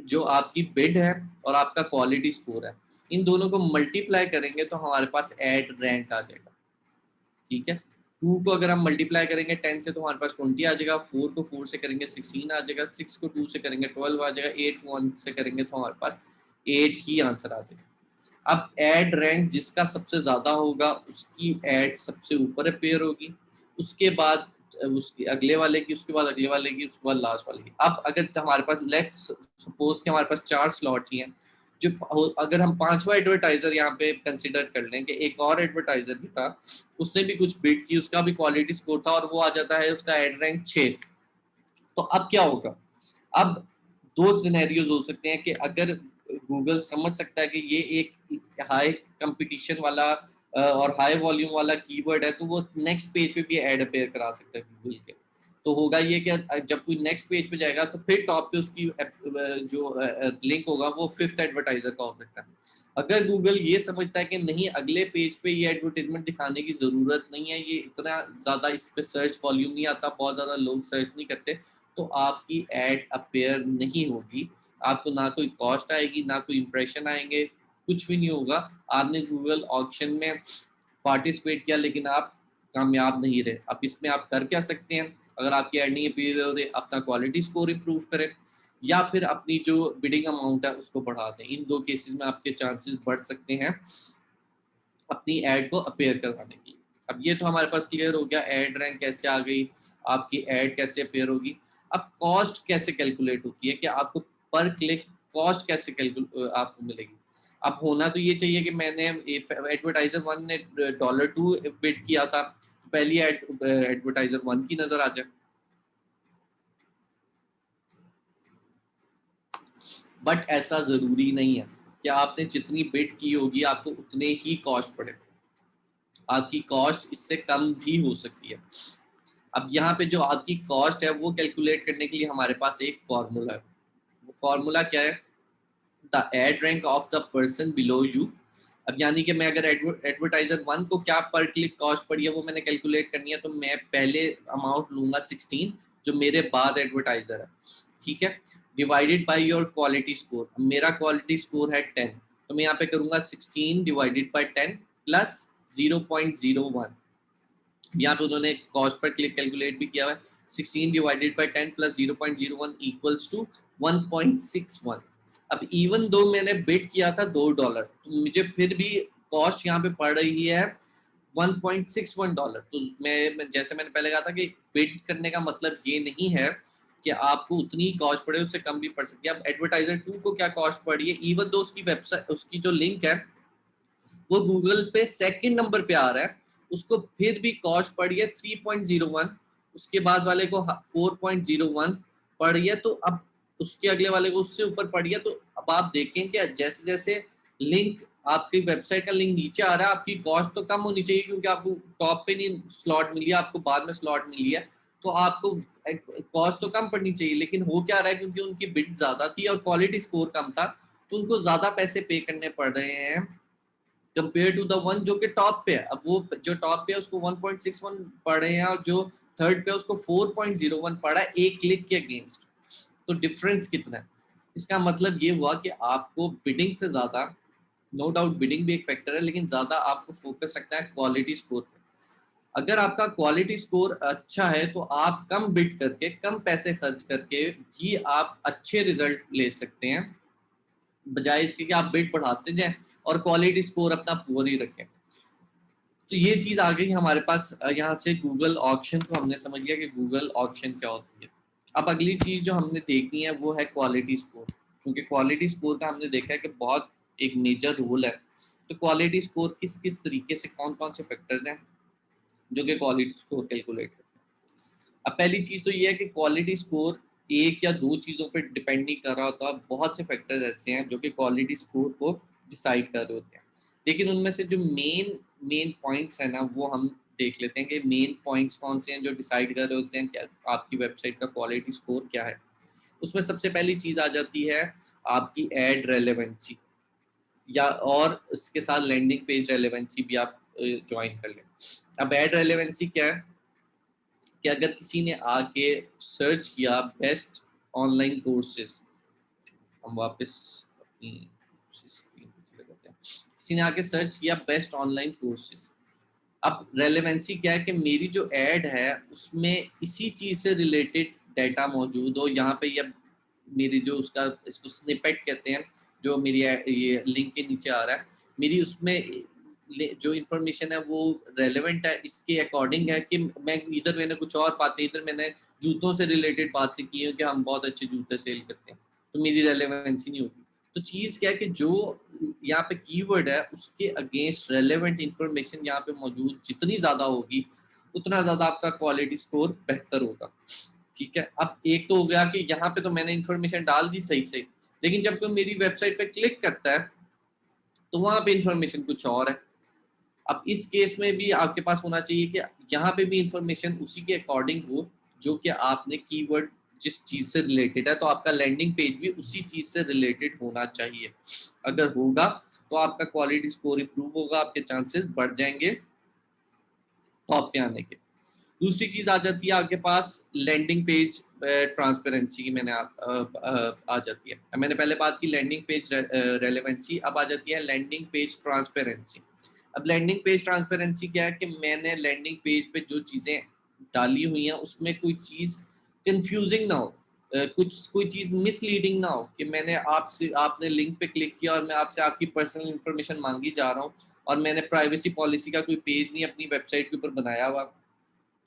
जो आपकी बिड है और आपका क्वालिटी स्कोर है, इन दोनों को मल्टीप्लाई करेंगे तो हमारे पास एड रैंक आ जाएगा। ठीक है, 2 को अगर हम मल्टीप्लाई करेंगे 10 से तो हमारे पास 20 आ जाएगा, 4 को 4 से करेंगे 16 आ जाएगा, 6 को 2 से करेंगे 12 आ जाएगा, 8 को 1 से करेंगे तो हमारे पास 8 ही आंसर आ जाएगा। अब एड रैंक जिसका सबसे ज्यादा होगा उसकी एड सबसे ऊपर अपेयर होगी, उसके बाद उसके अगले वाले की, उसके बाद अगले वाले की, उसके बाद लास्ट वाले की। अब अगर हमारे पास लेट्स सपोज कि हमारे पास 4 स्लॉट्स ही हैं, जो अगर हम 5वां एडवर्टाइजर यहाँ पे कंसिडर कर लें कि एक और एडवर्टाइजर भी था, उसने भी कुछ बिड की, उसका भी क्वालिटी स्कोर था और वो आ जाता है उसका एड रैंक 6। तो अब क्या होगा, अब 2 सिनेरियोज हो सकते हैं कि अगर गूगल समझ सकता है कि ये एक हाई कंपटीशन वाला और हाई वॉल्यूम वाला कीवर्ड है तो वो नेक्स्ट पेज पे भी ऐड अपेयर करा सकता है गूगल के। तो होगा ये कि जब कोई नेक्स्ट पेज पे जाएगा तो फिर टॉप पे उसकी जो लिंक होगा वो 5th एडवर्टाइजर का हो सकता है। अगर गूगल ये समझता है कि नहीं अगले पेज पे ये एडवर्टाइजमेंट दिखाने की जरूरत नहीं है, ये इतना ज्यादा इस पे सर्च वॉल्यूम नहीं आता, बहुत ज्यादा लोग सर्च नहीं करते, तो आपकी एड अपेयर नहीं होगी। आपको ना कोई कॉस्ट आएगी ना कोई इंप्रेशन आएंगे, कुछ भी नहीं होगा। आपने गूगल ऑक्शन में पार्टिसिपेट किया लेकिन आप कामयाब नहीं रहे। अब इसमें आप कर क्या सकते हैं, अगर आपकी एड नहीं अपेयर हो रही, अपना क्वालिटी स्कोर इंप्रूव करें या फिर अपनी जो बिडिंग अमाउंट है उसको बढ़ा दें। इन 2 केसेस में आपके चांसेस बढ़ सकते हैं अपनी एड को अपेयर करवाने की। अब ये तो हमारे पास क्लियर हो गया, एड रैंक कैसे आ गई, आपकी एड कैसे अपेयर होगी। अब कॉस्ट कैसे कैलकुलेट होती है कि आपको पर क्लिक कॉस्ट कैसे आपको मिलेगी। अब होना तो ये चाहिए कि मैंने एडवर्टाइजर 1 ने $2 बिड किया था, पहली एडवर्टाइजर 1 की नजर आ जाए, बट ऐसा जरूरी नहीं है कि आपने जितनी बिड की होगी आपको उतने ही कॉस्ट पड़े, आपकी कॉस्ट इससे कम भी हो सकती है। अब यहाँ पे जो आपकी कॉस्ट है वो कैलकुलेट करने के लिए हमारे पास एक फॉर्मूला है। वो फॉर्मूला क्या है, the ad rank of the person below you. अब यानी कि मैं अगर एडवर्टाइजर 1 को क्या पर क्लिक कॉस्ट पड़ी है वो मैंने कैलकुलेट करनी है, तो मैं पहले अमाउंट लूंगा 16 जो मेरे बाद एडवर्टाइजर है। ठीक है, divided by your quality score. मेरा क्वालिटी स्कोर है 10, तो मैं यहाँ पे करूंगा 16 डिवाइडेड बाय 10 प्लस 0.01। यहाँ पे उन्होंने कॉस्ट पर क्लिक कैलकुलेट भी किया हुआ है, 16 divided by 10 plus 0.01 equals to 1.61। अब इवन दो मैंने बिड किया था $2, तो मुझे फिर भी कॉस्ट यहाँ पे पड़ रही है $1.61। तो मैं जैसे मैंने पहले कहा था कि बिड करने का मतलब ये नहीं है कि आपको उतनी कॉस्ट पड़े, उससे कम भी पड़ सकती है। अब एडवर्टाइजर 2 को क्या कॉस्ट पड़ी है, इवन दो उसकी वेबसाइट, उसकी जो लिंक है वो गूगल पे सेकंड नंबर पे आ रहा है, उसको फिर भी कॉस्ट पड़ी है 3.01, उसके बाद वाले को 4.01 पड़ी है, तो अब उसके अगले वाले को उससे ऊपर पड़ी है। तो अब आप देखें कि जैसे जैसे लिंक, आपकी वेबसाइट का लिंक नीचे आ रहा है, आपकी कॉस्ट तो कम होनी चाहिए, क्योंकि आपको टॉप पे नहीं स्लॉट मिली है, आपको बाद में स्लॉट मिली है, तो आपको कॉस्ट तो कम पड़नी चाहिए। लेकिन हो क्या रहा है, क्योंकि उनकी बिड ज्यादा थी और क्वालिटी स्कोर कम था, तो उनको ज्यादा पैसे पे करने पड़ रहे हैं कंपेयर टू द वन जो कि टॉप पे है। अब वो जो टॉप पे है उसको 1.61 पड़ रहे हैं, और जो थर्ड पे है उसको 4.01 पड़ा है एक क्लिक के अगेंस्ट। तो डिफरेंस कितना है, इसका मतलब ये हुआ कि आपको बिडिंग से ज्यादा, नो डाउट बिडिंग भी एक फैक्टर है, लेकिन ज्यादा आपको फोकस रखना है क्वालिटी स्कोर पे। अगर आपका क्वालिटी स्कोर अच्छा है तो आप कम बिड करके, कम पैसे खर्च करके भी आप अच्छे रिजल्ट ले सकते हैं, बजाय इसके कि आप बिड बढ़ाते जाएं और क्वालिटी स्कोर अपना पुअर ही रखें। तो ये चीज आ गई हमारे पास। यहाँ से गूगल ऑक्शन को हमने समझ लिया कि गूगल ऑक्शन क्या होती है। अब अगली चीज जो हमने देखनी है वो है क्वालिटी स्कोर, क्योंकि क्वालिटी स्कोर का हमने देखा है कि बहुत एक मेजर रोल है। तो क्वालिटी स्कोर किस किस तरीके से, कौन कौन से फैक्टर्स हैं जो कि क्वालिटी स्कोर कैलकुलेट करते हैं। अब पहली चीज तो ये है कि क्वालिटी स्कोर एक या दो चीजों पर डिपेंड नहीं कर रहा होता, बहुत से फैक्टर्स ऐसे हैं जो कि क्वालिटी स्कोर को डिसाइड कर रहे होते हैं। लेकिन उनमें से जो मेन पॉइंट्स है ना, वो हम देख लेते हैं कि मेन पॉइंट्स कौन से हैं जो डिसाइड कर रहे होते हैं क्या आपकी वेबसाइट का क्वालिटी स्कोर क्या है। उसमें सबसे पहली चीज आ जाती है आपकी एड रेलेवेंसी, या और उसके साथ लैंडिंग पेज रेलेवेंसी भी आप ज्वाइन कर लें। अब एड रेलेवेंसी क्या है कि अगर किसी ने आके सर्च किया बेस्ट ऑनलाइन कोर्सेज, हम वापस अपनी स्क्रीन पे चले जाते हैं, किसी ने आके सर्च किया बेस्ट ऑनलाइन कोर्सेज। अब रेलेवेंसी क्या है कि मेरी जो एड है उसमें इसी चीज से रिलेटेड डाटा मौजूद हो यहाँ पे, या मेरी जो उसका, इसको स्निपेट कहते हैं, जो मेरी ये लिंक के नीचे आ रहा है, मेरी उसमें जो इन्फॉर्मेशन है वो रेलेवेंट है, इसके अकॉर्डिंग है कि मैं इधर मैंने कुछ और बातें, इधर मैंने जूतों से रिलेटेड बातें की हैं कि हम बहुत अच्छे जूते सेल करते हैं, तो मेरी रेलेवेंसी नहीं होगी। तो चीज क्या है कि जो यहाँ पे कीवर्ड है उसके अगेंस्ट रेलेवेंट इंफॉर्मेशन यहाँ पे मौजूद जितनी ज्यादा होगी, उतना ज्यादा आपका क्वालिटी स्कोर बेहतर होगा। ठीक है, अब एक तो हो गया कि यहाँ पे तो मैंने इंफॉर्मेशन डाल दी सही से, लेकिन जब कोई मेरी वेबसाइट पे क्लिक करता है तो वहां पे इंफॉर्मेशन कुछ और है। अब इस केस में भी आपके पास होना चाहिए कि यहाँ पे भी इंफॉर्मेशन उसी के अकॉर्डिंग हो जो कि आपने कीवर्ड जिस चीज से रिलेटेड है, तो आपका लैंडिंग पेज भी उसी चीज से रिलेटेड होना चाहिए। अगर होगा तो आपका क्वालिटी स्कोर इंप्रूव होगा, आपके चांसेस बढ़ जाएंगे टॉप पे आने के। दूसरी चीज आ जाती है आपके पास लैंडिंग पेज ट्रांसपेरेंसी की, आ जाती है। मैंने पहले बात की लैंडिंग पेज रेलेवेंसी, अब आ जाती है लैंडिंग पेज ट्रांसपेरेंसी। अब लैंडिंग पेज ट्रांसपेरेंसी क्या है कि मैंने लैंडिंग पेज पे जो चीजें डाली हुई हैं उसमें कोई चीज कंफ्यूजिंग ना हो, कुछ कोई चीज मिसलीडिंग ना हो, कि मैंने आपसे, आपने लिंक पे क्लिक किया और मैं आपसे आपकी पर्सनल इंफॉर्मेशन मांगी जा रहा हूँ, और मैंने प्राइवेसी पॉलिसी का कोई पेज नहीं अपनी वेबसाइट के ऊपर बनाया हुआ,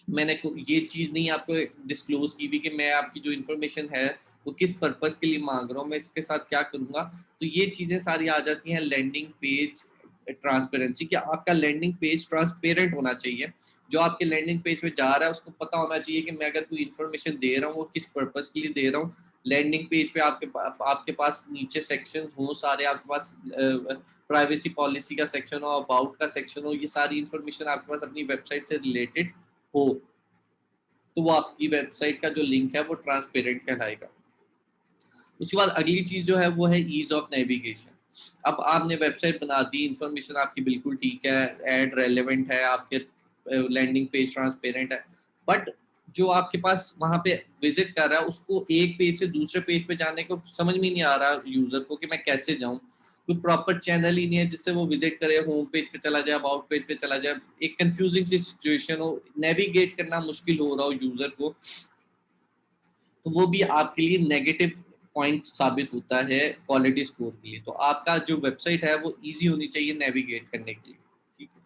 मैंने ये चीज नहीं आपको डिस्क्लोज की भी कि मैं आपकी जो इन्फॉर्मेशन है वो किस पर्पस के लिए मांग रहा हूँ, मैं इसके साथ क्या करूंगा। तो ये चीजें सारी आ जाती हैं लैंडिंग पेज ट्रांसपेरेंसी, कि आपका लैंडिंग पेज ट्रांसपेरेंट होना चाहिए। जो आपके लैंडिंग पेज पे जा रहा है उसको पता होना चाहिए कि मैं अगर कोई इन्फॉर्मेशन दे रहा हूँ वो किस पर्पस के लिए दे रहा हूँ। लैंडिंग पेज पे आपके पास नीचे सेक्शन हो सारे, आपके पास प्राइवेसी पॉलिसी का सेक्शन हो, अबाउट का सेक्शन हो, ये सारी इन्फॉर्मेशन आपके पास अपनी वेबसाइट से रिलेटेड हो, तो वो आपकी वेबसाइट का जो लिंक है वो ट्रांसपेरेंट कहलाएगा। उसके बाद अगली चीज जो है वो है ईज ऑफ नेविगेशन। अब आपने वेबसाइट बना दी, इंफॉर्मेशन आपकी बिल्कुल ठीक है, एड रेलेवेंट है, आपके लैंडिंग पेज ट्रांसपेरेंट है, बट जो आपके पास वहां पे विजिट कर रहा है उसको एक पेज से दूसरे पेज पे जाने को समझ में नहीं आ रहा यूजर को कि मैं कैसे जाऊं, कोई प्रॉपर चैनल ही नहीं है जिससे वो विजिट करे, होम पेज पे चला जाए, अबाउट पेज पे चला जाए, एक कंफ्यूजिंग सी सिचुएशन हो, नेविगेट करना मुश्किल हो रहा हो यूजर को, तो वो भी आपके लिए नेगेटिव पॉइंट साबित होता है क्वालिटी स्कोर के लिए। तो आपका जो वेबसाइट है वो इजी होनी चाहिए नेविगेट करने के लिए। ठीक है,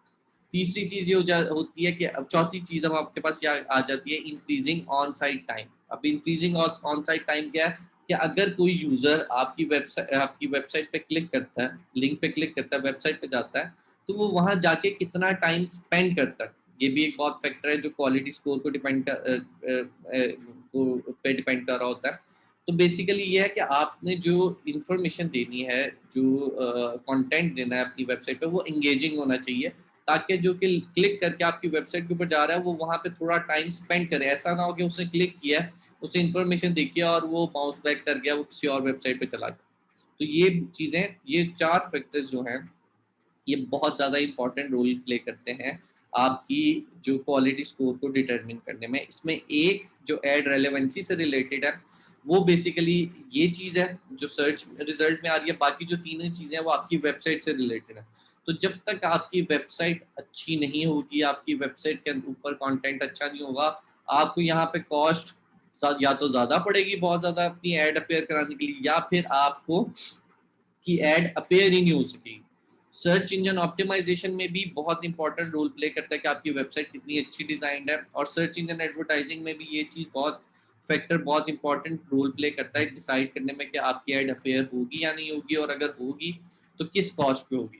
तीसरी चीज ये होती है कि अब चौथी चीज अब आपके पास आ जाती है इंक्रीजिंग ऑन साइट टाइम। अब इंक्रीजिंग ऑन साइट टाइम क्या है कि अगर कोई यूजर आपकी वेबसाइट पे क्लिक करता है, लिंक पे क्लिक करता है, वेबसाइट पे जाता है, तो वो वहां जाके कितना टाइम स्पेंड करता है, ये भी एक बहुत फैक्टर है जो क्वालिटी स्कोर को पे डिपेंड कर रहा होता है। तो बेसिकली ये है कि आपने जो इंफॉर्मेशन देनी है, जो कंटेंट देना है अपनी वेबसाइट पे, वो एंगेजिंग होना चाहिए, ताकि जो कि क्लिक करके आपकी वेबसाइट के ऊपर जा रहा है वो वहाँ पे थोड़ा टाइम स्पेंड करे। ऐसा ना हो कि उसने क्लिक किया, उसे इंफॉर्मेशन देखी और वो बाउंस बैक कर गया, वो किसी और वेबसाइट पे चला गया। तो ये चीज़ें, ये 4 फैक्टर्स जो हैं, ये बहुत ज़्यादा इंपॉर्टेंट रोल प्ले करते हैं आपकी जो क्वालिटी स्कोर को डिटरमिन करने में। इसमें एक जो एड रेलेवेंसी से रिलेटेड है, वो बेसिकली ये चीज़ है जो सर्च रिजल्ट में आ रही है। बाकी जो तीनों चीज़ें हैं वो आपकी वेबसाइट से रिलेटेड है। तो जब तक आपकी वेबसाइट अच्छी नहीं होगी, आपकी वेबसाइट के ऊपर कंटेंट अच्छा नहीं होगा, आपको यहाँ पे कॉस्ट या तो ज़्यादा पड़ेगी बहुत ज़्यादा अपनी एड अपेयर कराने के लिए, या फिर आपको की एड अपेयर ही नहीं हो सकेगी। सर्च इंजन ऑप्टिमाइजेशन में भी बहुत इंपॉर्टेंट रोल प्ले करता है कि आपकी वेबसाइट कितनी अच्छी डिजाइंड है, और सर्च इंजन एडवर्टाइजिंग में भी ये चीज बहुत फैक्टर बहुत इंपॉर्टेंट रोल प्ले करता है डिसाइड करने में कि आपकी एड अपेयर होगी या नहीं होगी, और अगर होगी तो किस कॉस्ट पे होगी।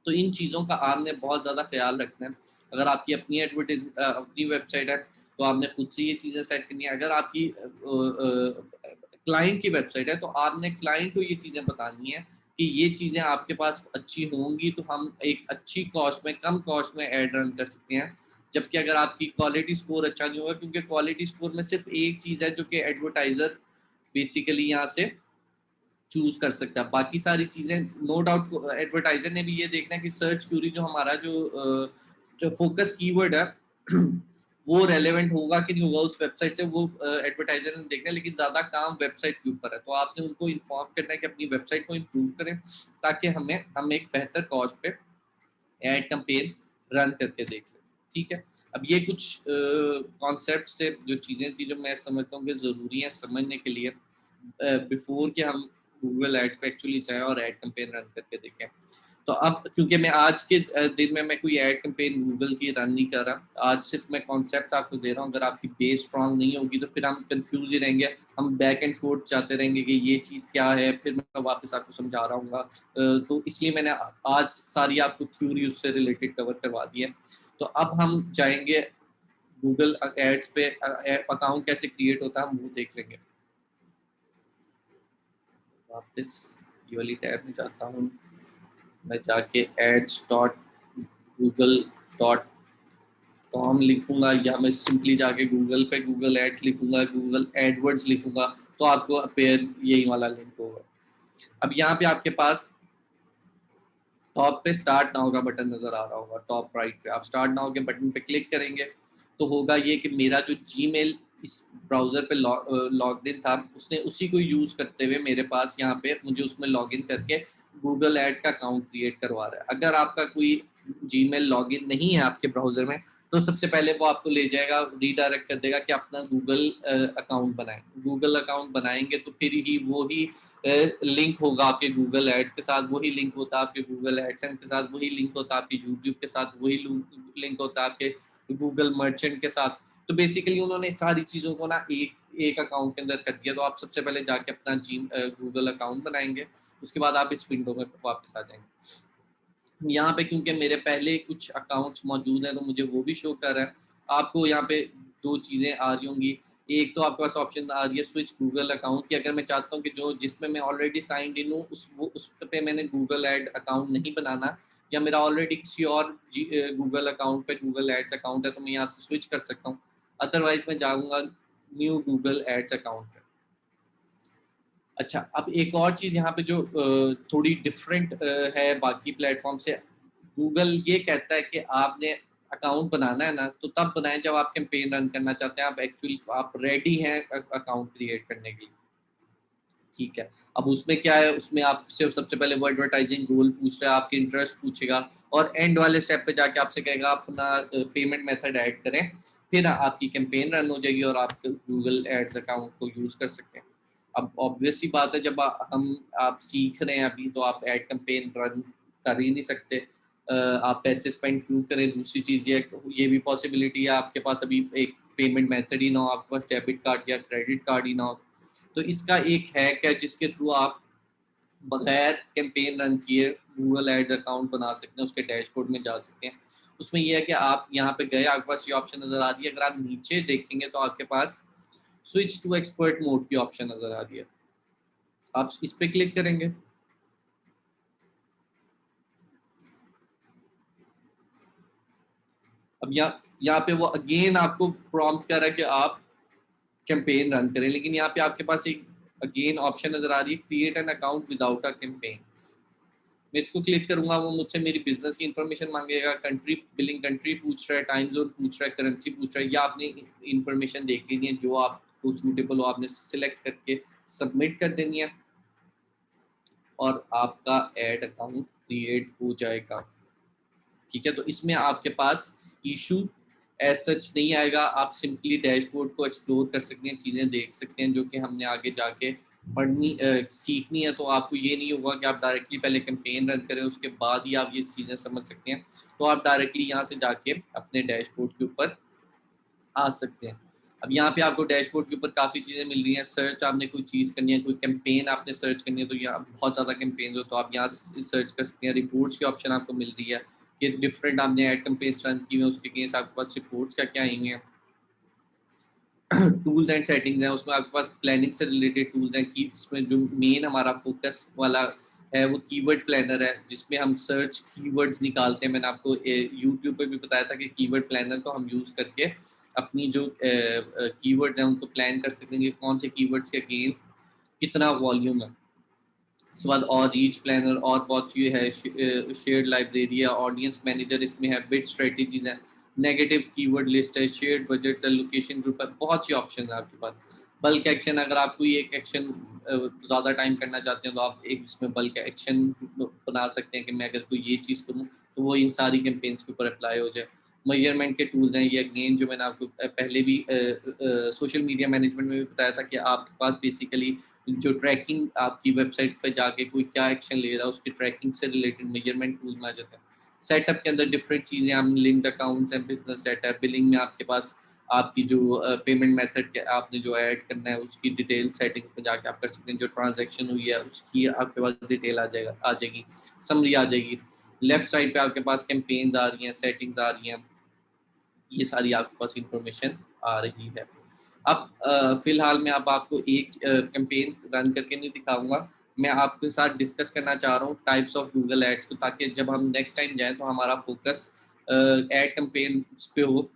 तो इन चीज़ों का आपने बहुत ज़्यादा ख्याल रखना है। अगर आपकी अपनी अपनी वेबसाइट है तो आपने खुद से ये चीज़ें सेट करनी है। अगर आपकी क्लाइंट की वेबसाइट है तो आपने क्लाइंट को ये चीज़ें बतानी है कि ये चीज़ें आपके पास अच्छी होंगी तो हम एक अच्छी कॉस्ट में, कम कॉस्ट में ऐड रन कर सकते हैं। जबकि अगर आपकी क्वालिटी स्कोर अच्छा नहीं होगा, क्योंकि क्वालिटी स्कोर में सिर्फ एक चीज़ है जो कि एडवर्टाइजर बेसिकली यहाँ से चूज कर सकता है। बाकी सारी चीजें नो डाउट एडवर्टाइजर ने भी ये देखना है कि सर्च क्यूरी जो हमारा जो फोकस कीवर्ड है वो रेलेवेंट होगा कि नहीं होगा उस वेबसाइट से, वो एडवर्टाइजर ने देखना है। लेकिन ज्यादा काम वेबसाइट के ऊपर है, तो आपने उनको इन्फॉर्म करना है कि अपनी वेबसाइट को इम्प्रूव करें, ताकि हम एक बेहतर कॉस्ट पे एड कैंपेन रन करके देख लें। ठीक है, अब ये कुछ कॉन्सेप्ट थे, जो चीज़ें थी जो मैं समझता हूँ कि ज़रूरी है समझने के लिए बिफोर कि हम गूगल एड्स पे एक्चुअली जाएं और एड कैंपेन रन करके देखें। तो अब क्योंकि मैं आज के दिन में मैं कोई एड कैंपेन गूगल की रन नहीं कर रहा, आज सिर्फ मैं कॉन्सेप्ट आपको दे रहा हूँ। अगर आपकी बेस स्ट्रांग नहीं होगी तो फिर हम कंफ्यूज ही रहेंगे, हम बैक एंड फोर्थ जाते रहेंगे कि ये चीज़ क्या है, फिर मैं वापस आपको समझा रहा हूँ। तो इसलिए मैंने आज सारी आपको थ्योरी उससे रिलेटेड कवर करवा दी है। तो अब हम जाएंगे गूगल एड्स पे, अकाउंट कैसे क्रिएट होता है हम वो देख लेंगे। वापस ये वाली टैब में जाता हूँ, मैं जाके ads.google.com लिखूंगा, या मैं सिंपली जाके गूगल पे गूगल एड्स लिखूंगा, गूगल एडवर्ड्स लिखूंगा, तो आपको अपेयर यही वाला लिंक होगा। अब यहाँ पे आपके पास टॉप पे स्टार्ट नाउ का बटन नजर आ रहा होगा, टॉप राइट पे आप स्टार्ट नाउ के बटन पे क्लिक करेंगे तो होगा ये कि मेरा जो जीमेल इस ब्राउजर पे लॉग इन था, उसने उसी को यूज करते हुए मेरे पास यहाँ पे मुझे उसमें लॉग इन करके गूगल एड्स का अकाउंट क्रिएट करवा रहा है। अगर आपका कोई जीमेल लॉग इन नहीं है आपके ब्राउजर में, तो सबसे पहले वो आपको ले जाएगा, रीडायरेक्ट कर देगा कि अपना गूगल अकाउंट बनाएं। गूगल अकाउंट बनाएंगे तो फिर ही वो ही लिंक होगा आपके गूगल एड्स के साथ, वही लिंक होता है आपके गूगल एडसेंस के साथ, वही लिंक होता है आपके यूट्यूब के साथ, वही लिंक होता है आपके गूगल मर्चेंट के साथ। तो बेसिकली उन्होंने सारी चीज़ों को ना एक अकाउंट के अंदर कर दिया। तो आप सबसे पहले जाके अपना गूगल अकाउंट बनाएंगे, उसके बाद आप इस विंडो में वापस आ जाएंगे। यहाँ पे क्योंकि मेरे पहले कुछ अकाउंट्स मौजूद हैं तो मुझे वो भी शो कर रहा है। आपको यहाँ पे 2 चीज़ें आ रही होंगी, एक तो आपके पास ऑप्शन आ रही है स्विच गूगल अकाउंट की। अगर मैं चाहता हूँ कि जो जिसमें मैं ऑलरेडी साइंड इन हूँ उस पे मैंने गूगल एड अकाउंट नहीं बनाना, या मेरा ऑलरेडी किसी और गूगल अकाउंट पे गूगल एड्स अकाउंट है, तो मैं यहाँ से स्विच कर सकता हूँ। अदरवाइज मैं जाऊँगा न्यू गूगल एड्स अकाउंट पे। अच्छा, अब एक और चीज़ यहाँ पे जो थोड़ी डिफरेंट है बाकी प्लेटफॉर्म से, गूगल ये कहता है कि आपने अकाउंट बनाना है ना तो तब बनाएं जब आप कैंपेन रन करना चाहते हैं, आप एक्चुअली आप रेडी हैं अकाउंट क्रिएट करने के लिए। ठीक है, अब उसमें क्या है, उसमें आपसे सबसे पहले वो एडवर्टाइजिंग गोल पूछ रहा है, आपके इंटरेस्ट पूछेगा, और एंड वाले स्टेप पे जाके आपसे कहेगा अपना पेमेंट मेथड ऐड करें, फिर आपकी कैंपेन रन हो जाएगी और आप गूगल एड्स अकाउंट को यूज कर सकते हैं। अब ऑब्वियस सी बात है, जब आप सीख रहे हैं अभी, तो आप एड कैंपेन रन कर ही नहीं सकते। आप पैसे स्पेंड क्यों करें। दूसरी चीज़ ये भी पॉसिबिलिटी है आपके पास अभी एक पेमेंट मेथड ही ना हो, आपके पास डेबिट कार्ड या क्रेडिट कार्ड ही ना हो, तो इसका एक हैक है जिसके थ्रू आप बगैर कैंपेन रन किए गूगल एड्स अकाउंट बना सकते हैं, उसके डैशबोर्ड में जा सकते हैं। उसमें यह है कि आप यहाँ पे गए, आपके पास ये ऑप्शन नजर आ रही है, अगर आप नीचे देखेंगे तो आपके पास स्विच टू एक्सपर्ट मोड की ऑप्शन नजर आ रही है, आप इस पे क्लिक करेंगे। अब यहाँ पे वो अगेन आपको प्रॉम्प्ट कर रहा है कि आप कैंपेन रन करें, लेकिन यहाँ पे आपके पास एक अगेन ऑप्शन नजर आ रही है, create an account without a campaign. मैं इसको क्लिक करूंगा, वो मुझसे मेरी बिजनेस की इंफॉर्मेशन मांगेगा, कंट्री बिलिंग कंट्री पूछ रहा है, टाइम जोन पूछ रहा है, करेंसी पूछ रहा है, या आपने इंफॉर्मेशन देख लेनी है जो आपको सूटेबल हो, आपने सिलेक्ट करके सबमिट कर देनी है और आपका एड अकाउंट क्रिएट हो जाएगा। ठीक है, तो इसमें आपके पास इशू एज सच नहीं आएगा, आप सिंपली डैशबोर्ड को एक्सप्लोर कर सकते हैं, चीज़ें देख सकते हैं जो कि हमने आगे जाके पढ़नी सीखनी है। तो आपको ये नहीं होगा कि आप डायरेक्टली पहले कैंपेन रन करें उसके बाद ही आप ये चीज़ें समझ सकते हैं, तो आप डायरेक्टली यहाँ से जाके अपने डैशबोर्ड के ऊपर आ सकते हैं। अब यहाँ पे आपको डैशबोर्ड के ऊपर काफ़ी चीज़ें मिल रही हैं, सर्च आपने कोई चीज़ करनी है, कोई कैंपेन आपने सर्च करनी है, तो यहाँ बहुत ज़्यादा कैंपेन हो तो आप यहाँ से सर्च कर सकते हैं। रिपोर्ट्स की ऑप्शन आपको मिल रही है कि डिफरेंट आपने एड कैंपेन्स रन की हुई हैं, उसके अगेंस्ट आपके पास रिपोर्ट्स क्या क्या आई हुई हैं। टूल्स एंड सेटिंग्स हैं, उसमें आपके पास प्लानिंग से रिलेटेड टूल्स हैं कि इसमें जो मेन हमारा फोकस वाला है वो कीवर्ड प्लानर है, जिसमें हम सर्च कीवर्ड्स निकालते हैं। मैंने आपको यूट्यूब पे भी बताया था कि कीवर्ड प्लानर को हम यूज़ करके अपनी जो कीवर्ड्स हैं उनको प्लान कर सकते हैं कि कौन से कीवर्ड्स के अगेंस्ट कितना वॉल्यूम है। उसके बाद और रीच प्लानर और बहुत ये है, शेयर्ड लाइब्रेरी है, ऑडियंस मैनेजर इसमें है, बिट स्ट्रेटजीज है, नेगेटिव कीवर्ड लिस्ट है, शेयर्ड बजट है, लोकेशन ग्रुप है, बहुत सी ऑप्शन है आपके पास। बल्क एक्शन, अगर आप कोई एक एक्शन ज़्यादा टाइम करना चाहते हैं तो आप एक इसमें बल्क एक्शन बना सकते हैं कि मैं अगर कोई ये चीज़ करूँ तो वो इन सारी कैंपेन्स के ऊपर अप्लाई हो जाए। मेजरमेंट के टूल्स हैं ये, अगेन जो मैंने आपको पहले भी सोशल मीडिया मैनेजमेंट में भी बताया था कि आपके पास बेसिकली जो ट्रैकिंग आपकी वेबसाइट पे जाके कोई क्या एक्शन ले रहा है उसकी ट्रैकिंग से रिलेटेड मेजरमेंट टूल में आ जाता है। सेटअप के अंदर डिफरेंट चीज़ें, हम लिंक्ड अकाउंट्स हैं, बिजनेस डाटा है, बिलिंग में आपके पास आपकी जो पेमेंट मेथड के आपने जो ऐड करना है उसकी डिटेल सेटिंग्स में जाके आप कर सकते हैं, जो ट्रांजैक्शन हुई है उसकी आपके पास डिटेल आ जाएगी, समरी आ जाएगी। लेफ्ट साइड पे आपके पास कैंपेन्स आ रही हैं, सेटिंग्स आ रही हैं, ये सारी आपके पास इंफॉर्मेशन आ रही है। अब फिलहाल मैं अब आपको एक कैंपेन रन करके नहीं दिखाऊंगा, मैं आपके साथ डिस्कस करना चाह रहा हूँ टाइप्स ऑफ गूगल एड्स को, ताकि जब हम नेक्स्ट टाइम जाएं तो हमारा फोकस एड कैंपेन पे हो।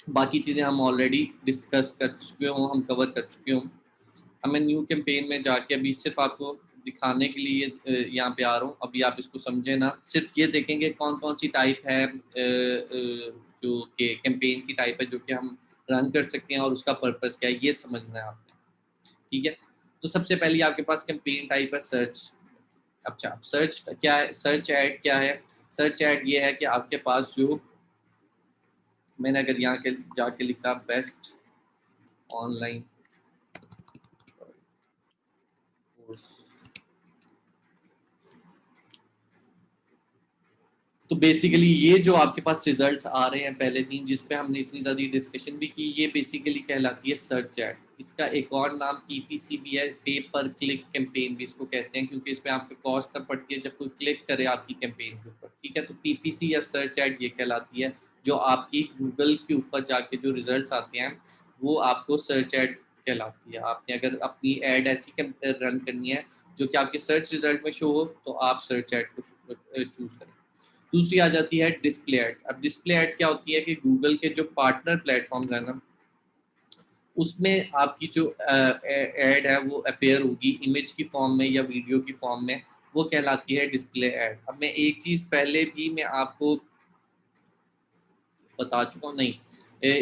बाकी चीज़ें हम ऑलरेडी डिस्कस कर चुके हों, हम कवर कर चुके हों। अब मैं न्यू कैंपेन में जाके अभी सिर्फ आपको दिखाने के लिए यहाँ पे आ रहा हूँ, अभी आप इसको समझे ना, सिर्फ ये देखेंगे कौन कौन सी टाइप है जो कि कैंपेन की टाइप है जो कि हम रन कर सकते हैं और उसका पर्पस क्या है, ये समझना है आपने। ठीक है, तो सबसे पहले आपके पास कैंपेन टाइप है सर्च। अच्छा, सर्च क्या है, सर्च एड क्या है? सर्च एड ये है कि आपके पास जो, मैंने अगर यहाँ के जाके लिखा बेस्ट ऑनलाइन कोर्स, तो बेसिकली ये जो आपके पास रिजल्ट्स आ रहे हैं पहले तीन, जिस पे हमने इतनी ज़्यादा डिस्कशन भी की, ये बेसिकली कहलाती है सर्च एड। इसका एक और नाम पीपीसी भी है, पे पर क्लिक कैंपेन भी इसको कहते हैं, क्योंकि इसमें आपको कॉस्ट तब पड़ती है जब कोई क्लिक करे आपकी कैंपेन के ऊपर। ठीक है, तो पीपीसी या सर्च एड ये कहलाती है, जो आपकी गूगल के ऊपर जाके जो रिजल्ट आते हैं वो आपको सर्च एड कहलाती है। आपने अगर अपनी एड ऐसी रन करनी है जो कि आपके सर्च रिजल्ट में शो हो, तो आप सर्च एड को चूज करें। दूसरी आ जाती है डिस्प्ले एड्स। अब डिस्प्ले एड्स क्या होती है कि गूगल के जो पार्टनर प्लेटफॉर्म है ना, उसमें आपकी जो एड है वो अपेयर होगी इमेज की फॉर्म में या वीडियो की फॉर्म में, वो कहलाती है डिस्प्ले एड। अब मैं एक चीज़ पहले भी मैं आपको बता चुका हूँ, नहीं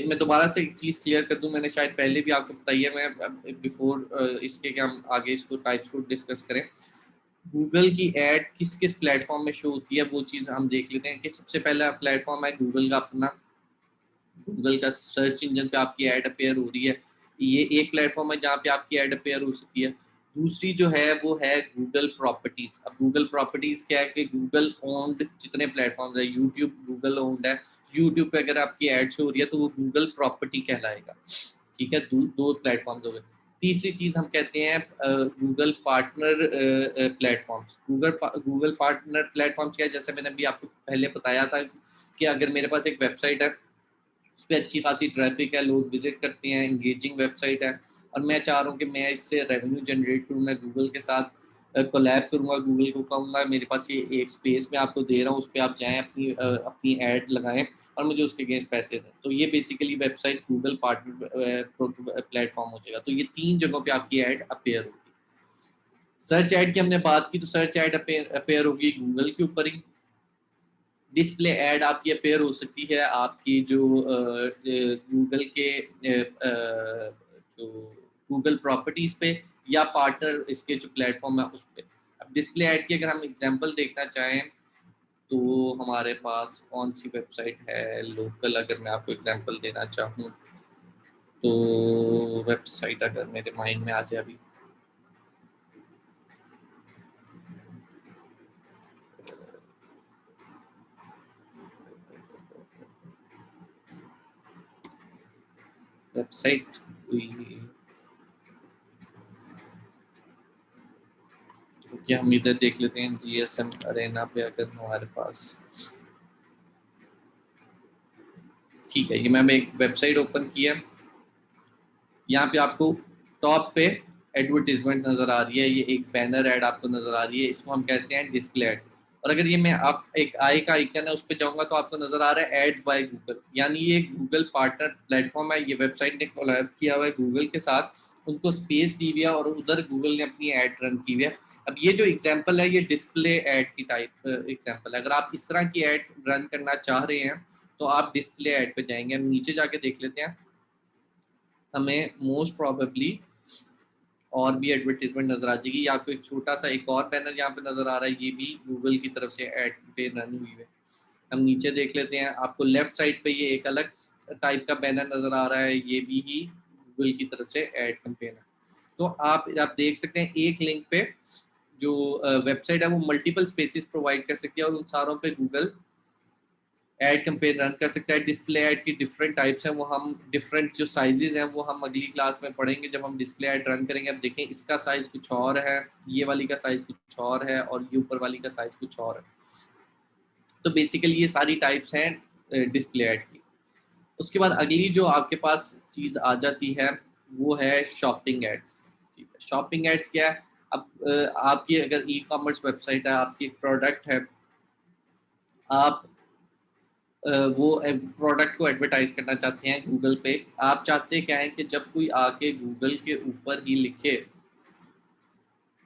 मैं दोबारा से एक चीज़ क्लियर कर दूं, मैंने शायद पहले भी आपको बताई है, मैं बिफोर इसके कि हम आगे इसको टाइप्स को डिस्कस करें, गूगल की एड किस किस प्लेटफॉर्म में शो होती है वो चीज़ हम देख लेते हैं। कि सबसे पहला प्लेटफॉर्म है गूगल का अपना, गूगल का सर्च इंजन पे आपकी एड अपेयर हो रही है, ये एक प्लेटफॉर्म है जहाँ पे आपकी एड अपेयर हो सकती है। दूसरी जो है वो है गूगल प्रॉपर्टीज। अब गूगल प्रॉपर्टीज क्या है कि गूगल ओन्ड जितने प्लेटफॉर्म्स है, यूट्यूब गूगल ओन्ड है, यूट्यूब पे अगर आपकी एड शो हो रही है तो वो गूगल प्रॉपर्टी कहलाएगा। ठीक है, दो प्लेटफॉर्म्स हो गए। तीसरी चीज हम कहते हैं Google partner platforms. Google partner platforms क्या है, जैसे मैंने अभी आपको पहले बताया था कि अगर मेरे पास एक वेबसाइट है, उस पर अच्छी खासी ट्रैफिक है, लोग विजिट करते हैं, इंगेजिंग वेबसाइट है, और मैं चाह रहा हूँ कि मैं इससे रेवेन्यू जनरेट करूँ, मैं गूगल के साथ कोलैब करूँगा, गूगल को कहूँगा मेरे पास ये एक स्पेस में आपको दे रहा हूँ, उस पर आप जाएँ, अपनी अपनी ऐड लगाएं और मुझे उसके अगेंस्ट पैसे दें। तो ये basically website Google partner platform हो जाएगा। तो ये 3 जगहों पे आपकी ऐड अपेयर होगी। सर्च ऐड की हमने बात की, तो सर्च ऐड अपेयर होगी गूगल के ऊपर ही। डिस्प्ले ऐड आपकी अपेयर हो सकती है आपकी जो गूगल के जो गूगल प्रॉपर्टीज पे, या पार्टनर इसके जो प्लेटफॉर्म है उस पे। अब डिस्प्ले ऐड की अगर हम एग्जांपल देखना चाहें तो हमारे पास कौन सी वेबसाइट है लोकल, अगर मैं आपको एग्जांपल देना चाहूँ तो वेबसाइट अगर मेरे माइंड में आ जाए अभी, वेबसाइट क्या, हम इधर देख लेते हैं जीएसएम अरेना पे अगर हमारे पास। ठीक है, ये मैंने एक वेबसाइट ओपन की है, यहाँ पे आपको टॉप पे एडवर्टीजमेंट नजर आ रही है, ये एक बैनर ऐड आपको नजर आ रही है, इसको हम कहते हैं डिस्प्ले ऐड। और अगर ये मैं आप एक आई का आइकन है उस पर जाऊंगा तो आपको नजर आ रहा है एड्स बाय गूगल, यानी ये गूगल पार्टनर प्लेटफॉर्म है। ये वेबसाइट ने कोलैब किया हुआ है गूगल के साथ, उनको स्पेस दी हुई है और उधर गूगल ने अपनी ऐड रन की हुई है। अब ये जो एग्जाम्पल है ये डिस्प्ले ऐड की टाइप एग्जाम्पल है। अगर आप इस तरह की ऐड रन करना चाह रहे हैं तो आप डिस्प्ले ऐड पे जाएंगे। हम नीचे जाके देख लेते हैं, हमें मोस्ट प्रोबेबली और भी एडवर्टीजमेंट नजर आ जाएगी। या आपको एक छोटा सा एक और बैनर यहाँ पे नजर आ रहा है, ये भी गूगल की तरफ से एड पे रन हुई है। हम नीचे देख लेते हैं, आपको लेफ्ट साइड पे ये एक अलग टाइप का बैनर नजर आ रहा है, ये भी ही गूगल की तरफ से एड कैंपेन है। तो आप देख सकते हैं एक लिंक पे जो वेबसाइट है वो मल्टीपल स्पेसेस प्रोवाइड कर सकती है और उन सारों पे गूगल ऐड कैंपेन रन कर सकता है। डिस्प्ले ऐड की डिफरेंट टाइप्स हैं, वो हम डिफरेंट जो साइजेस हैं वो हम अगली क्लास में पढ़ेंगे जब हम डिस्प्ले ऐड रन करेंगे। अब देखें, इसका साइज कुछ और है, ये वाली का साइज कुछ और है, और ये ऊपर वाली का साइज कुछ और है। तो बेसिकली ये सारी टाइप्स हैं डिस्प्ले ऐड की। उसके बाद अगली जो आपके पास चीज़ आ जाती है वो है शॉपिंग एड्स। ठीक है, शॉपिंग एड्स क्या है? अब आपकी अगर ई कॉमर्स वेबसाइट है, आपकी एक प्रोडक्ट है, आप वो प्रोडक्ट को एडवर्टाइज करना चाहते हैं गूगल पे। आप चाहते क्या है कि जब कोई आके गूगल के ऊपर ही लिखे,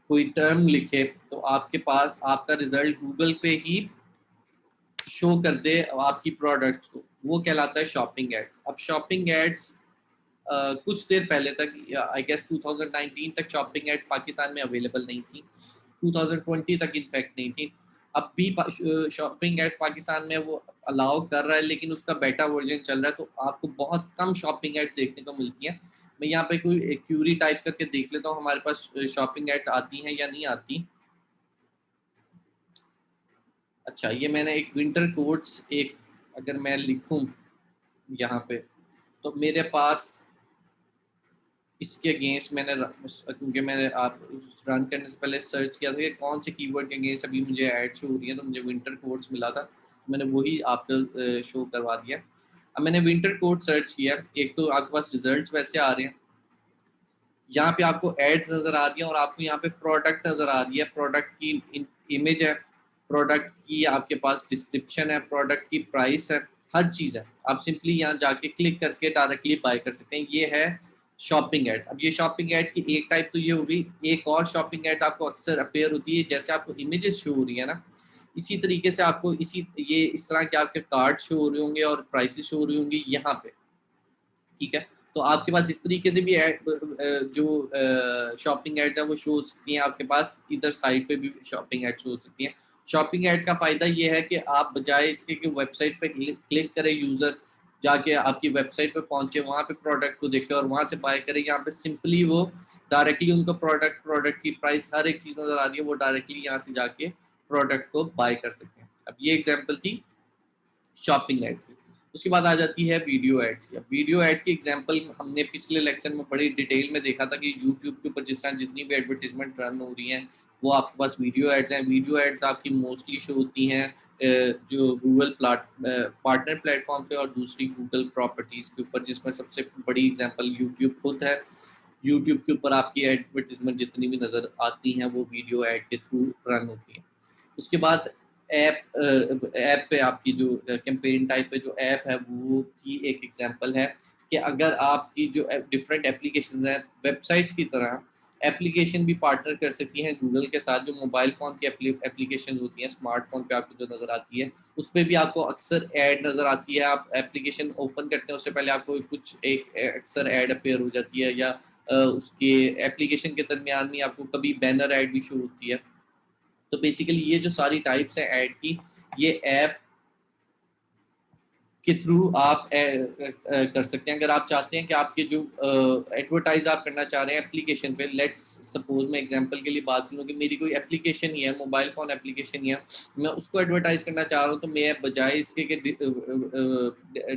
कोई टर्म लिखे, तो आपके पास आपका रिजल्ट गूगल पे ही शो कर दे आपकी प्रोडक्ट्स को, वो कहलाता है शॉपिंग एड्स। अब शॉपिंग एड्स कुछ देर पहले तक, आई गेस 2019 तक शॉपिंग एड्स पाकिस्तान में अवेलेबल नहीं थी, 2020 तक इनफैक्ट नहीं थी। अब भी शॉपिंग एड्स पाकिस्तान में वो अलाउ कर रहा है, लेकिन उसका बेटा वर्जन चल रहा है, तो आपको बहुत कम शॉपिंग एड्स देखने को मिलती हैं। मैं यहाँ पे कोई क्यूरी टाइप करके देख लेता हूँ हमारे पास शॉपिंग एड्स आती हैं या नहीं आती। अच्छा, ये मैंने एक विंटर कोट्स एक अगर मैं लिखूं यहाँ पे, तो मेरे पास इसके अगेंस्ट मैंने क्योंकि मैंने आप रन करने से पहले सर्च किया था कि कौन से कीवर्ड के अगेंस्ट अभी मुझे ऐड शो हो रही है, तो मुझे विंटर कोट्स मिला था, तो मैंने वही आपको शो करवा दिया। अब मैंने विंटर कोट सर्च किया, एक तो आपके पास रिजल्ट्स वैसे आ रहे हैं, यहाँ पे आपको एड्स नजर आ रही है और आपको यहाँ पे प्रोडक्ट नजर आ रही है, प्रोडक्ट की इमेज है, प्रोडक्ट की आपके पास डिस्क्रिप्शन है, प्रोडक्ट की प्राइस है, हर चीज़ है। आप सिंपली यहाँ जाके क्लिक करके डायरेक्टली बाय कर सकते हैं। ये है शॉपिंग एड्स। अब ये शॉपिंग एड्स की एक टाइप तो ये होगी, एक और शॉपिंग एड्स आपको अक्सर अपेयर होती है, जैसे आपको इमेजेस शो हो रही है ना, इसी तरीके से आपको इस तरह के आपके कार्ड शो हो रहे होंगे और प्राइसेस शो हो रही होंगी यहाँ पे। ठीक है, तो आपके पास इस तरीके से भी जो शॉपिंग एड्स हैं वो शो हो सकती हैं आपके पास, इधर साइड पे भी शॉपिंग एड्स शो हो सकती हैं। शॉपिंग एड्स का फायदा ये है कि आप बजाय इसके कि वेबसाइट पे क्लिक करे यूजर, जाके आपकी वेबसाइट पे पहुंचे, वहां पे प्रोडक्ट को देखे और वहां से बाय करे, यहाँ पे सिंपली वो डायरेक्टली उनको प्रोडक्ट की प्राइस हर एक चीज नजर आ रही है, वो डायरेक्टली यहाँ से जाके प्रोडक्ट को बाय कर सकते हैं। अब ये एग्जाम्पल थी शॉपिंग एड्स की। उसके बाद आ जाती है वीडियो एड्स। वीडियो एड्स की एग्जांपल हमने पिछले लेक्चर में बड़ी डिटेल में देखा था कि यूट्यूब के ऊपर जिस तरह जितनी भी एडवर्टीजमेंट रन हो रही हैं वो आपके पास वीडियो एड्स हैं। वीडियो एड्स आपकी मोस्टली शो होती हैं जो गूगल पार्टनर प्लेटफॉर्म पे और दूसरी गूगल प्रॉपर्टीज के ऊपर, जिसमें सबसे बड़ी एग्जांपल यूट्यूब खुद है। यूट्यूब के ऊपर आपकी एडवर्टीजमेंट जितनी भी नज़र आती हैं वो वीडियो ऐड के थ्रू रन होती हैं। उसके बाद ऐप पे आपकी जो कैंपेन टाइप पे जो ऐप है वो की एक एग्जांपल है कि अगर आपकी जो डिफरेंट एप्लीकेशंस हैं वेबसाइट्स की तरह, एप्लीकेशन भी पार्टनर कर सकती हैं गूगल के साथ। जो मोबाइल फ़ोन की एप्लीकेशन होती हैं स्मार्टफोन पे आपको जो नज़र आती है उस पर भी आपको अक्सर ऐड नज़र आती है। आप एप्लीकेशन ओपन करते हैं उससे पहले आपको कुछ एक अक्सर ऐड अपेयर हो जाती है, या उसके एप्लीकेशन के दरमियान में आपको कभी बैनर ऐड भी शो होती है। तो बेसिकली ये जो सारी टाइप्स हैं ऐड की, ये ऐप के थ्रू आप कर सकते हैं। अगर आप चाहते हैं कि आपके जो एडवर्टाइज आप करना चाह रहे हैं एप्लीकेशन पे, लेट्स सपोज मैं एग्जांपल के लिए बात करूँ कि मेरी कोई एप्लीकेशन ही है, मोबाइल फ़ोन एप्लीकेशन ही है, मैं उसको एडवर्टाइज करना चाह रहा हूँ, तो मैं बजाय इसके कि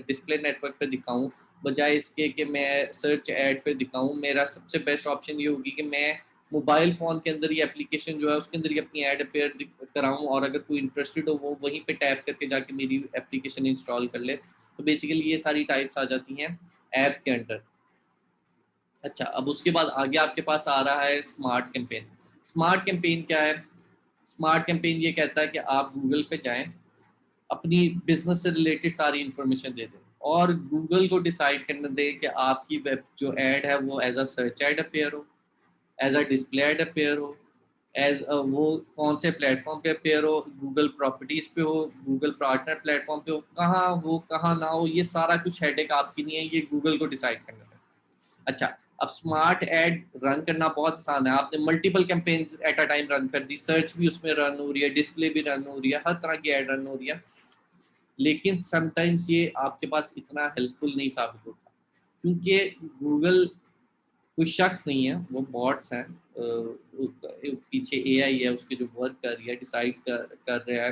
डिस्प्ले नेटवर्क पे दिखाऊँ, बजाय इसके कि मैं सर्च ऐड पे दिखाऊँ, मेरा सबसे बेस्ट ऑप्शन ये होगी कि मैं मोबाइल फ़ोन के अंदर ये एप्लीकेशन जो है उसके अंदर ही अपनी ऐड अपेयर कराऊँ, और अगर कोई इंटरेस्टेड हो वो वहीं पे टैप करके जाके मेरी एप्लीकेशन इंस्टॉल कर ले। तो बेसिकली ये सारी टाइप्स आ जाती हैं ऐप के अंडर। अच्छा, अब उसके बाद आगे आपके पास आ रहा है स्मार्ट कैंपेन। स्मार्ट कैंपेन क्या है? स्मार्ट कैंपेन ये कहता है कि आप गूगल पे जाएं, अपनी बिजनेस से रिलेटेड सारी इंफॉर्मेशन दे दें और गूगल को डिसाइड करने दें कि आपकी वेब जो ऐड है वो as a search ad appear हो, as a display ad appear हो, एज वो कौन से प्लेटफॉर्म पे अपेयर हो, गूगल प्रॉपर्टीज पे हो, गूगल पार्टनर प्लेटफॉर्म पे हो, कहाँ हो कहाँ ना हो, ये सारा कुछ हेडेक आपकी नहीं है, ये गूगल को डिसाइड करना है। अच्छा, अब स्मार्ट एड रन करना बहुत आसान है। आपने multiple campaign at a time run कर दी, सर्च भी उसमें रन हो रही है, डिस्प्ले भी रन हो रही है, हर तरह की एड रन हो रही है, लेकिन समटाइम्स ये आपके पास इतना हेल्पफुल नहीं साबित होता, क्योंकि गूगल कोई शख्स नहीं है, वो बॉट्स हैं। पीछे एआई है उसके जो वर्क कर रही है, डिसाइड कर रहा है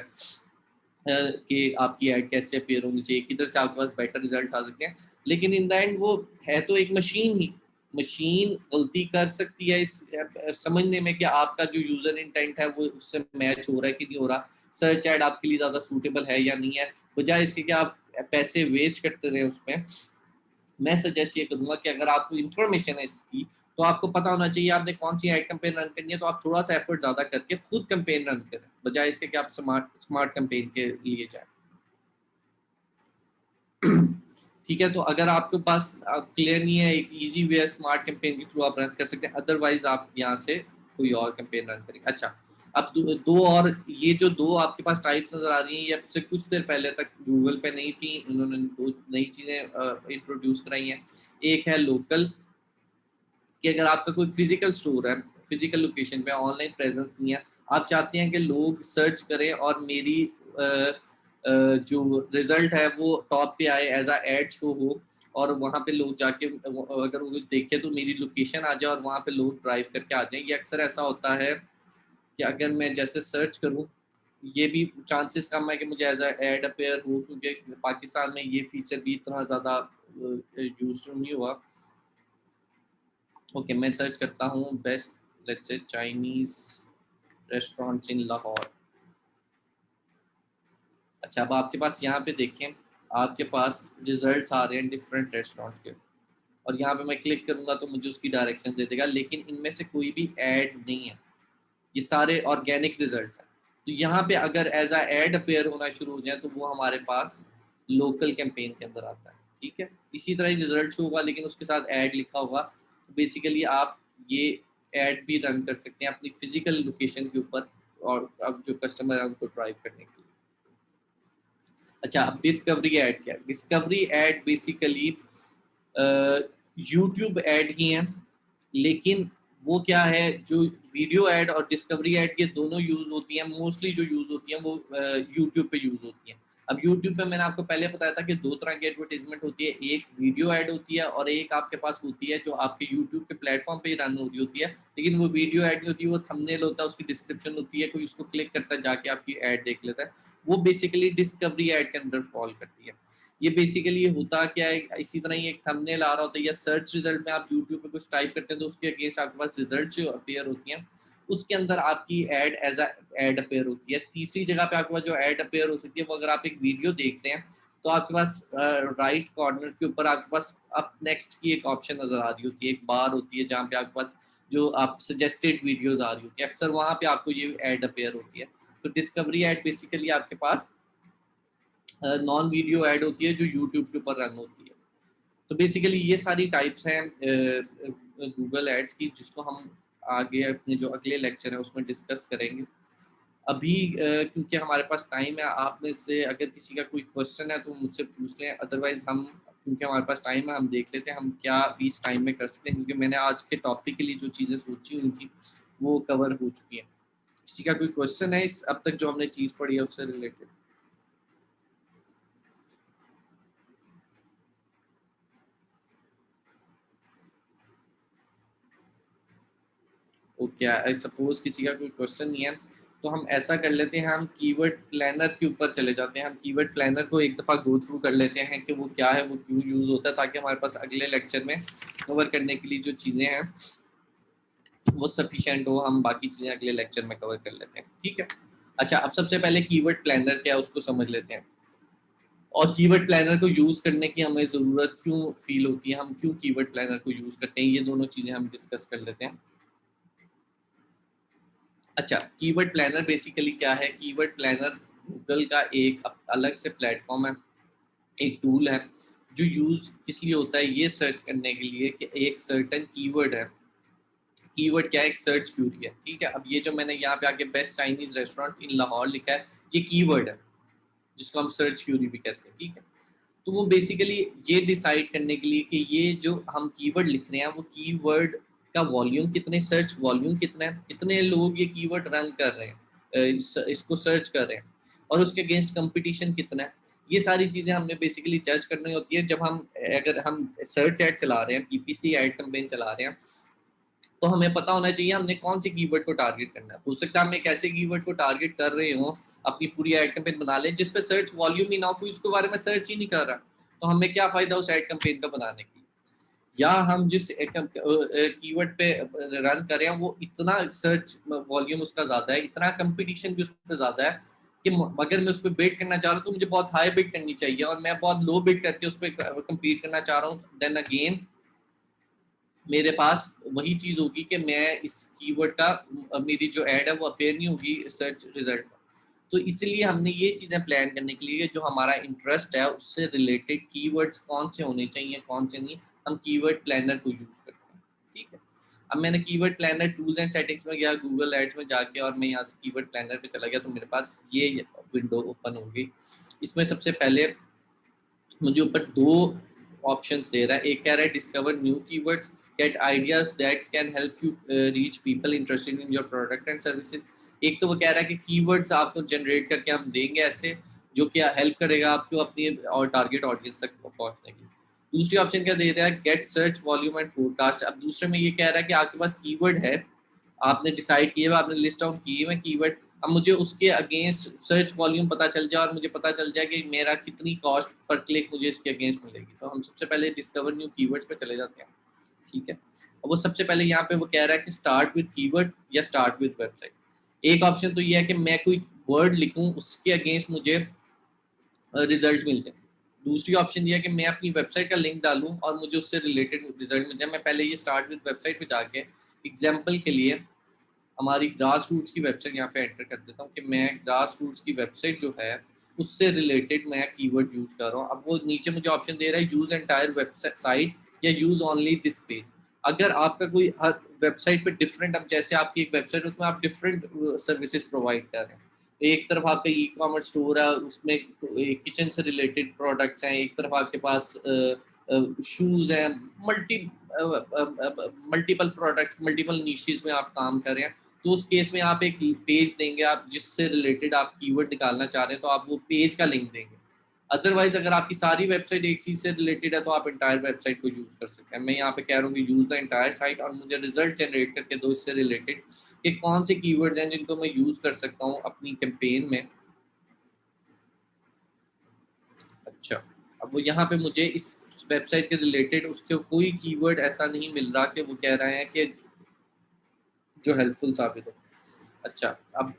कि आपकी ऐड कैसे अपेयर होनी चाहिए, किधर से आपके पास बेटर रिजल्ट आ सकते हैं। लेकिन इन द एंड वो है तो एक मशीन ही। मशीन गलती कर सकती है इस समझने में कि आपका जो यूजर इंटेंट है वो उससे मैच हो रहा है कि नहीं हो रहा, सर्च ऐड आपके लिए ज़्यादा सूटेबल है या नहीं है। बजाय इसके कि आप पैसे वेस्ट करते रहे उसमें, मैं सजेस्ट ये करूंगा कि अगर आपको इन्फॉर्मेशन है इसकी तो आपको पता होना चाहिए आपने कौन सी एड कैंपेन रन करनी है, तो आप थोड़ा सा एफर्ट ज्यादा करके खुद कैंपेन रन करें, बजाय इसके कि आप स्मार्ट कैंपेन के लिए जाएं। ठीक है, तो अगर आपके पास क्लियर नहीं है, एक इजी वे स्मार्ट कैंपेन के थ्रू आप रन कर सकते हैं, अदरवाइज आप यहाँ से कोई और कैंपेन रन करेंगे। अच्छा, अब दो और, ये जो दो आपके पास टाइप्स नजर आ रही हैं, ये अब से कुछ देर पहले तक गूगल पे नहीं थी, उन्होंने दो नई चीजें इंट्रोड्यूस कराई हैं। एक है लोकल, कि अगर आपका कोई फिजिकल स्टोर है, फिजिकल लोकेशन पे ऑनलाइन प्रेजेंस नहीं है, आप चाहते हैं कि लोग सर्च करें और मेरी जो रिजल्ट है वो टॉप पे आए, एज अ एड शो हो, और वहाँ पे लोग जाके अगर वो देखे तो मेरी लोकेशन आ जाए और वहाँ पे लोग ड्राइव करके आ जाए। ये अक्सर ऐसा होता है कि अगर मैं जैसे सर्च करूँ, ये भी चांसेस कम है कि मुझे एज अ एड अपेयर हो, क्योंकि पाकिस्तान में ये फीचर भी इतना ज़्यादा यूज नहीं हुआ। ओके, मैं सर्च करता हूँ best let's say Chinese restaurants in Lahore. अच्छा, अब आपके पास यहाँ पे देखें, आपके पास रिजल्ट्स आ रहे हैं डिफरेंट रेस्टोरेंट के, और यहाँ पे मैं क्लिक करूँगा तो मुझे उसकी डायरेक्शन दे देगा, लेकिन इनमें से कोई भी ऐड नहीं है, ये सारे ऑर्गेनिक रिजल्ट्स हैं। तो यहाँ पे अगर एज अ एड अपेयर होना शुरू हो जाए तो वो हमारे पास लोकल कैंपेन के अंदर आता है। ठीक है, इसी तरह ही रिजल्ट शो होगा लेकिन उसके साथ ऐड लिखा होगा। तो बेसिकली आप ये ऐड भी रन कर सकते हैं अपनी फिजिकल लोकेशन के ऊपर, और अब जो कस्टमर है उनको ड्राइव करने के लिए। अच्छा, अब डिस्कवरी ऐड क्या है? Discovery ad basically YouTube ad ही है, लेकिन वो क्या है, जो वीडियो ऐड और डिस्कवरी ऐड ये दोनों यूज होती हैं, मोस्टली जो यूज होती हैं वो यूट्यूब पे यूज होती हैं। अब यूट्यूब पे मैंने आपको पहले बताया था कि दो तरह की एडवर्टीजमेंट होती है, एक वीडियो ऐड होती है और एक आपके पास होती है जो आपके यूट्यूब के प्लेटफॉर्म पे ही रन हो रही होती है, लेकिन वो वीडियो ऐड नहीं होती, वो थंबनेल होता है, उसकी डिस्क्रिप्शन होती है, कोई उसको क्लिक करता है जाके आपकी ऐड देख लेता है, वो बेसिकली डिस्कवरी ऐड के अंदर फॉल करती है। ये बेसिकली होता क्या है, इसी तरह ही एक थंबनेल आ रहा होता है या सर्च रिजल्ट में आप यूट्यूब पे कुछ टाइप करते हैं तो उसके अगेंस्ट आपके पास रिजल्ट जो अपीयर होती हैं, उसके अंदर आपकी ad as a ad appear होती है। तीसरी जगह पे आपके पास जो एड अपीयर हो सकती है वो अगर आप एक वीडियो देख रहे हैं तो आपके पास राइट कॉर्नर के ऊपर आपके पास अप नेक्स्ट की एक ऑप्शन नजर आ रही होती है, एक बार होती है जहाँ पे आपके पास जो आप सजेस्टेड वीडियोस आ रही होती है, अक्सर वहाँ पे आपको ये एड अपीयर होती है। तो डिस्कवरी एड बेसिकली आपके पास नॉन वीडियो ऐड होती है जो यूट्यूब के ऊपर रन होती है। तो बेसिकली ये सारी टाइप्स हैं गूगल एड्स की, जिसको हम आगे अपने जो अगले लेक्चर है उसमें डिस्कस करेंगे। अभी क्योंकि हमारे पास टाइम है, आप में से अगर किसी का कोई क्वेश्चन है तो मुझसे पूछ लें, अदरवाइज हम, क्योंकि हमारे पास टाइम है, हम देख लेते हैं हम क्या अभी इस टाइम में कर सकते हैं, क्योंकि मैंने आज के टॉपिक के लिए जो चीज़ें सोची हुई थी वो कवर हो चुकी हैं। किसी का कोई क्वेश्चन है इस अब तक जो हमने चीज़ पढ़ी है उससे रिलेटेड? ओके, आई सपोज किसी का कोई क्वेश्चन नहीं है तो हम ऐसा कर लेते हैं, हम कीवर्ड प्लानर के ऊपर चले जाते हैं। हम कीवर्ड प्लानर को एक दफ़ा गो थ्रू कर लेते हैं कि वो क्या है, वो क्यों यूज़ होता है, ताकि हमारे पास अगले लेक्चर में कवर करने के लिए जो चीज़ें हैं वो सफिशिएंट हो, हम बाकी चीज़ें अगले लेक्चर में कवर कर लेते हैं। ठीक है, अच्छा, अब सबसे पहले कीवर्ड प्लानर क्या है उसको समझ लेते हैं, और कीवर्ड प्लानर को यूज़ करने की हमें ज़रूरत क्यों फील होती है, हम क्यों कीवर्ड प्लानर को यूज़ करते हैं, ये दोनों चीज़ें हम डिस्कस कर लेते हैं। अच्छा, कीवर्ड प्लानर बेसिकली क्या है? कीवर्ड प्लानर गूगल का एक अलग से प्लेटफॉर्म है, एक टूल है जो यूज़ किस लिए होता है, ये सर्च करने के लिए कि एक सर्टेन कीवर्ड है। कीवर्ड क्या है? एक सर्च क्यूरी है। ठीक है, अब ये जो मैंने यहाँ पे आके best Chinese restaurant in Lahore लिखा है, ये कीवर्ड है जिसको हम सर्च क्यूरी भी कहते हैं। ठीक है, तो वो बेसिकली ये डिसाइड करने के लिए कि ये जो हम कीवर्ड लिख रहे हैं वो कीवर्ड का वॉल्यूम कितने, सर्च वॉल्यूम कितना है, कितने लोग ये कीवर्ड रन कर रहे हैं, इसको सर्च कर रहे हैं, और उसके अगेंस्ट कंपटीशन कितना है। ये सारी चीज़ें हमने बेसिकली जज करनी होती है जब हम, अगर हम सर्च ऐड चला रहे हैं, पीपीसी ऐड कैंपेन चला रहे हैं, तो हमें पता होना चाहिए हमने कौन से कीवर्ड को टारगेट करना है। हो सकता है हम एक ऐसे कीवर्ड को टारगेट कर रहे हो, अपनी पूरी एड कैंपेन बना लें जिस पे सर्च वॉल्यूम ही ना हो, कोई उसके बारे में सर्च ही नहीं कर रहा, तो हमें क्या फायदा उस एड कैंपेन का बनाने की। या हम जिस कीवर्ड पे रन कर रहे हैं वो इतना सर्च वॉल्यूम उसका ज्यादा है, इतना कंपटीशन भी उस पर ज्यादा है कि अगर मैं उस पर बिड करना चाह रहा हूँ तो मुझे बहुत हाई बिड करनी चाहिए, और मैं बहुत लो बिड करके उस पर कम्पीट करना चाह रहा हूँ, देन अगेन मेरे पास वही चीज होगी कि मैं इस कीवर्ड का, मेरी जो एड है वो अपेयर नहीं होगी सर्च रिजल्ट में। तो इसलिए हमने ये चीजें प्लान करने के लिए जो हमारा इंटरेस्ट है उससे रिलेटेड कीवर्ड्स कौन से होने चाहिए कौन से नहीं, हम कीवर्ड प्लानर को यूज करते हैं। ठीक है, अब मैंने keyword planner tools and settings में गया, गूगल एड्स में जाके, और मैं यहाँ से कीवर्ड प्लानर पे चला गया, तो मेरे पास ये विंडो ओपन हो गई। इसमें सबसे पहले मुझे ऊपर दो ऑप्शंस दे रहा है, एक कह रहा है discover new keywords, gate ideas that can help you reach people interested in your product and services. एक तो वो कह रहा है कि कीवर्ड्स आपको जनरेट करके हम देंगे ऐसे, जो कि हेल्प करेगा आपको अपनी और टारगेट ऑडियंस तक पहुंचने की। दूसरी ऑप्शन क्या दे रहा है, get search volume and forecast. अब दूसरे में ये कह रहा है कि आपके पास कीवर्ड है, आपने डिसाइड किए हुए, आपने लिस्ट डाउन किए हुए कीवर्ड, अब मुझे उसके अगेंस्ट सर्च वॉल्यूम पता चल जाए और मुझे पता चल जाए कि मेरा कितनी कॉस्ट पर क्लिक मुझे इसके अगेंस्ट मिलेगी। तो हम सबसे पहले डिस्कवर न्यू कीवर्ड्स पे चले जाते हैं। ठीक है, और वो सबसे पहले यहाँ पे वो कह रहा है कि स्टार्ट विद कीवर्ड या स्टार्ट विद वेबसाइट। एक ऑप्शन तो ये है कि मैं कोई वर्ड लिखूं उसके अगेंस्ट मुझे रिजल्ट मिल जाए। दूसरी ऑप्शन ये है कि मैं अपनी वेबसाइट का लिंक डालूं और मुझे उससे रिलेटेड रिजल्ट मिल जाए। मैं पहले ये स्टार्ट विद वेबसाइट पे जाके एग्जाम्पल के लिए हमारी ग्रास रूट्स की वेबसाइट यहाँ पे एंटर कर देता हूँ कि मैं ग्रास रूट्स की वेबसाइट जो है उससे रिलेटेड मैं कीवर्ड यूज कर रहा हूँ। अब वो नीचे मुझे ऑप्शन दे रहा है यूज एंटायर वेबसाइट या यूज ओनली दिस पेज। अगर आपका कोई हर वेबसाइट पे डिफरेंट, अब जैसे आपकी एक वेबसाइट उसमें आप डिफरेंट सर्विसेज प्रोवाइड कर रहे हैं, एक तरफ आपका ई कॉमर्स स्टोर है उसमें किचन से रिलेटेड प्रोडक्ट्स हैं, एक तरफ आपके पास शूज हैं, multi multiple products multiple niches में आप काम कर रहे हैं, तो उस केस में आप एक पेज देंगे, आप जिससे रिलेटेड आप कीवर्ड निकालना चाह रहे हैं तो आप वो पेज का लिंक देंगे। अदरवाइज अगर आपकी सारी वेबसाइट एक चीज से रिलेटेड है तो आप इंटायर वेबसाइट को यूज कर सकते हैं। मैं यहाँ पे कह रहा हूँ कि यूज द इंटायर साइट, और मुझे रिजल्ट जनरेट करके दो इससे रिलेटेड कि कौन से कीवर्ड्स हैं जिनको मैं यूज कर सकता हूँ अपनी कैंपेन में। अच्छा, अब वो यहाँ पे मुझे इस वेबसाइट के रिलेटेड उसके कोई कीवर्ड ऐसा नहीं मिल रहा कि वो कह रहे हैं कि जो हेल्पफुल साबित हो। अच्छा, अब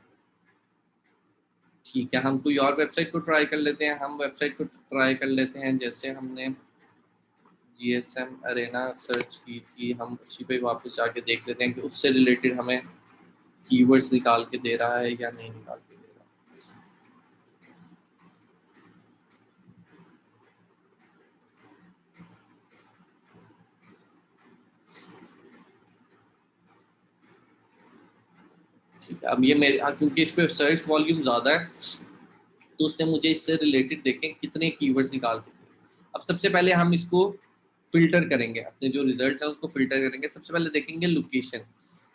ठीक है, हम कोई और वेबसाइट को ट्राई कर लेते हैं। हम वेबसाइट को ट्राई कर लेते हैं, जैसे हमने GSM अरेना सर्च की थी, हम उसी पे वापस जाके देख लेते हैं कि उससे रिलेटेड हमें कीवर्ड्स निकाल के दे रहा है या नहीं निकाल के दे रहा। ठीक है, अब ये मेरे क्योंकि इस पे सर्च वॉल्यूम ज़्यादा है तो उसने मुझे इससे रिलेटेड देखें कितने कीवर्ड्स निकाल के दिए। अब सबसे पहले हम इसको फिल्टर करेंगे, अपने जो रिजल्ट्स हैं उसको फिल्टर करेंगे। सबसे पहले देखेंगे लोकेशन,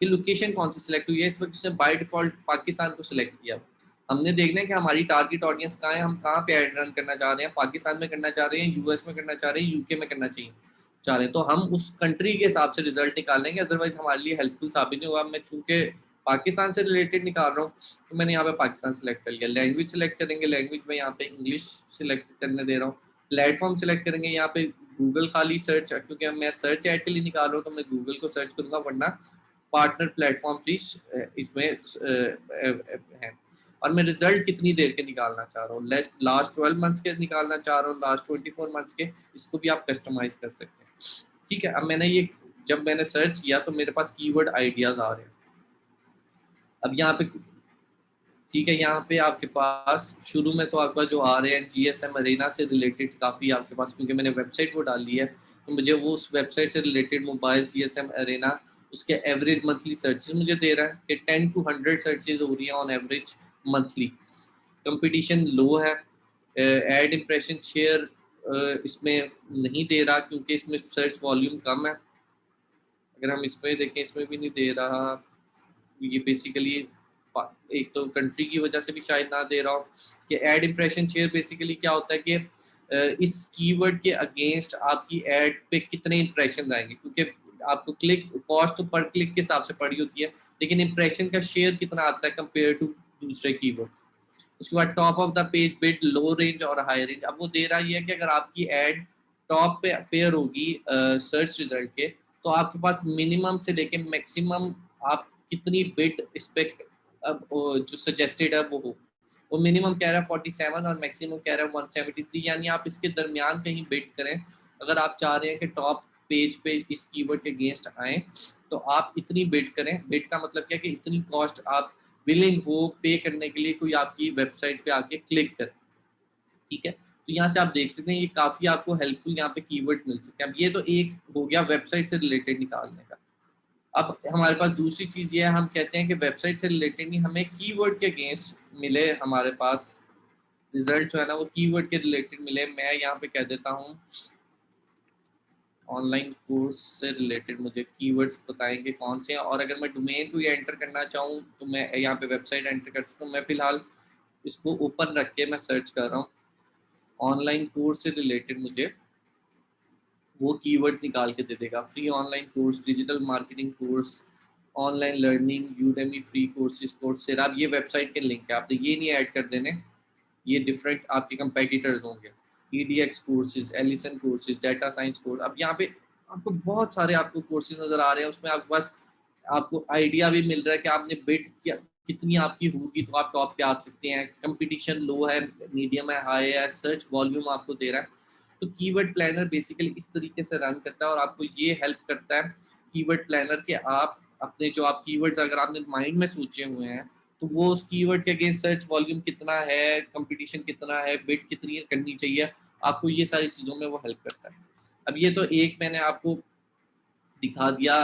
कि लोकेशन कौन सी सिलेक्ट हुई है। इस वक्त उसने बाय डिफॉल्ट पाकिस्तान को सिलेक्ट किया। हमने देखना है कि हमारी टारगेट ऑडियंस कहाँ है, हम कहाँ पे एड रन करना चाह रहे हैं, पाकिस्तान में करना चाह रहे हैं, यूएस में करना चाह रहे हैं, यूके में करना चाहिए चाह रहे हैं, तो हम उस कंट्री के हिसाब से रिजल्ट निकालेंगे। अदरवाइज हमारे लिए हेल्पफुल साबित नहीं होगा। मैं चूंकि पाकिस्तान से रिलेटेड निकाल रहा हूँ तो मैंने यहाँ पे पाकिस्तान सेलेक्ट कर लिया। लैंग्वेज सेलेक्ट करेंगे, लैंग्वेज में यहाँ पे इंग्लिश सेलेक्ट करने दे रहा हूँ। प्लेटफॉर्म सेलेक्ट करेंगे, यहाँ पे गूगल खाली सर्च, क्योंकि मैं सर्च ऐड के लिए निकाल रहा हूँ तो मैं गूगल को सर्च करूंगा, वरना पार्टनर प्लेटफॉर्म प्लीज इसमें है। और मैं रिजल्ट कितनी देर के निकालना चाह रहा हूँ, लास्ट 12 मंथ्स के निकालना चाह रहा हूँ, लास्ट 24 मंथ्स के, इसको भी आप कस्टमाइज कर सकते हैं। ठीक है, अब मैंने ये जब मैंने सर्च किया तो मेरे पास कीवर्ड आइडियाज आ रहे हैं। अब यहाँ पे ठीक है, यहाँ पे आपके पास शुरू में तो आपका जो आ रहे हैं GSM अरेना से रिलेटेड काफ़ी आपके पास, क्योंकि मैंने वेबसाइट वो डाल ली है तो मुझे वो उस वेबसाइट से रिलेटेड मोबाइल GSM अरेना उसके एवरेज मंथली सर्चेज मुझे दे रहा है कि 10 to 100 सर्चेज हो रही हैं on average monthly. Competition low है। एड इम्प्रेशन शेयर इसमें नहीं दे रहा क्योंकि इसमें सर्च वॉल्यूम कम है। अगर हम इसमें देखें, इसमें भी नहीं दे रहा। ये बेसिकली एक तो कंट्री की वजह से भी शायद ना दे रहा हो। कि एड इम्प्रेशन शेयर बेसिकली क्या होता है कि इस कीवर्ड के अगेंस्ट आपकी एड पे कितने इंप्रेशन आएंगे, क्योंकि आपको क्लिक कॉस्ट तो पर क्लिक के हिसाब से पड़ी होती है, लेकिन इंप्रेशन का शेयर कितना आता है कंपेयर टू दूसरे कीवर्ड्स। उसके बाद top of the page bid, low range और हाई रेंज। अब वो दे रहा है कि अगर आपकी एड टॉप पे अपेयर होगी सर्च रिजल्ट के, तो आपके पास मिनिमम से लेके मैक्सिमम आप कितनी बिट इस पे अब जो सजेस्टेड है वो हो। वो मिनिमम कह रहा है 47 और मैक्सिमम कह रहा है 173, यानी आप इसके दरमियान कहीं बिट करें। अगर आप चाह रहे हैं कि टॉप पेज पे इस कीवर्ड के अगेंस्ट आए तो आप इतनी बिट करें। बिट का मतलब क्या है कि इतनी कॉस्ट आप विलिंग हो पे करने के लिए कोई आपकी वेबसाइट पे आके क्लिक करे। ठीक है, तो यहाँ से आप देख सकते हैं ये काफी आपको हेल्पफुल यहाँ पे कीवर्ड मिल सकते हैं। अब ये तो एक हो गया वेबसाइट से रिलेटेड निकालने का। अब हमारे पास दूसरी चीज ये है, हम कहते हैं कि वेबसाइट से रिलेटेड नहीं, हमें कीवर्ड के अगेंस्ट मिले हमारे पास रिजल्ट जो है ना, वो कीवर्ड के रिलेटेड मिले। मैं यहाँ पे कह देता हूँ ऑनलाइन कोर्स से रिलेटेड मुझे कीवर्ड्स बताएंगे कौन से हैं, और अगर मैं डोमेन को ये एंटर करना चाहूँ तो मैं यहाँ पे वेबसाइट एंटर कर सकता हूँ। मैं फिलहाल इसको ओपन रख के मैं सर्च कर रहा हूँ। ऑनलाइन कोर्स से रिलेटेड मुझे वो कीवर्ड निकाल के दे देगा। Free online course, digital marketing course, online learning, Udemy free courses, Coursera. अब ये वेबसाइट के लिंक है, आपने ये नहीं ऐड कर देने, ये डिफरेंट आपके कंपेटिटर्स होंगे। EDX courses, Alison courses, data science course. अब यहाँ पे आपको बहुत सारे आपको कोर्सेज नजर आ रहे हैं, उसमें आपके पास आपको आइडिया भी मिल रहा है कि आपने बिड क्या कितनी आपकी होगी तो आप टॉप पे आ सकते हैं। कंपटीशन लो है, मीडियम है, हाई है, सर्च वॉल्यूम आपको दे रहा है। तो कीवर्ड प्लानर बेसिकली इस तरीके से रन करता है और आपको ये हेल्प करता है कीवर्ड प्लानर के आप अपने जो आप कीवर्ड्स अगर आपने माइंड में सोचे हुए हैं तो वो उस कीवर्ड के अगेंस्ट सर्च वॉल्यूम कितना है, कंपटीशन कितना है, बिड कितनी करनी चाहिए, आपको ये सारी चीज़ों में वो हेल्प करता है। अब ये तो एक मैंने आपको दिखा दिया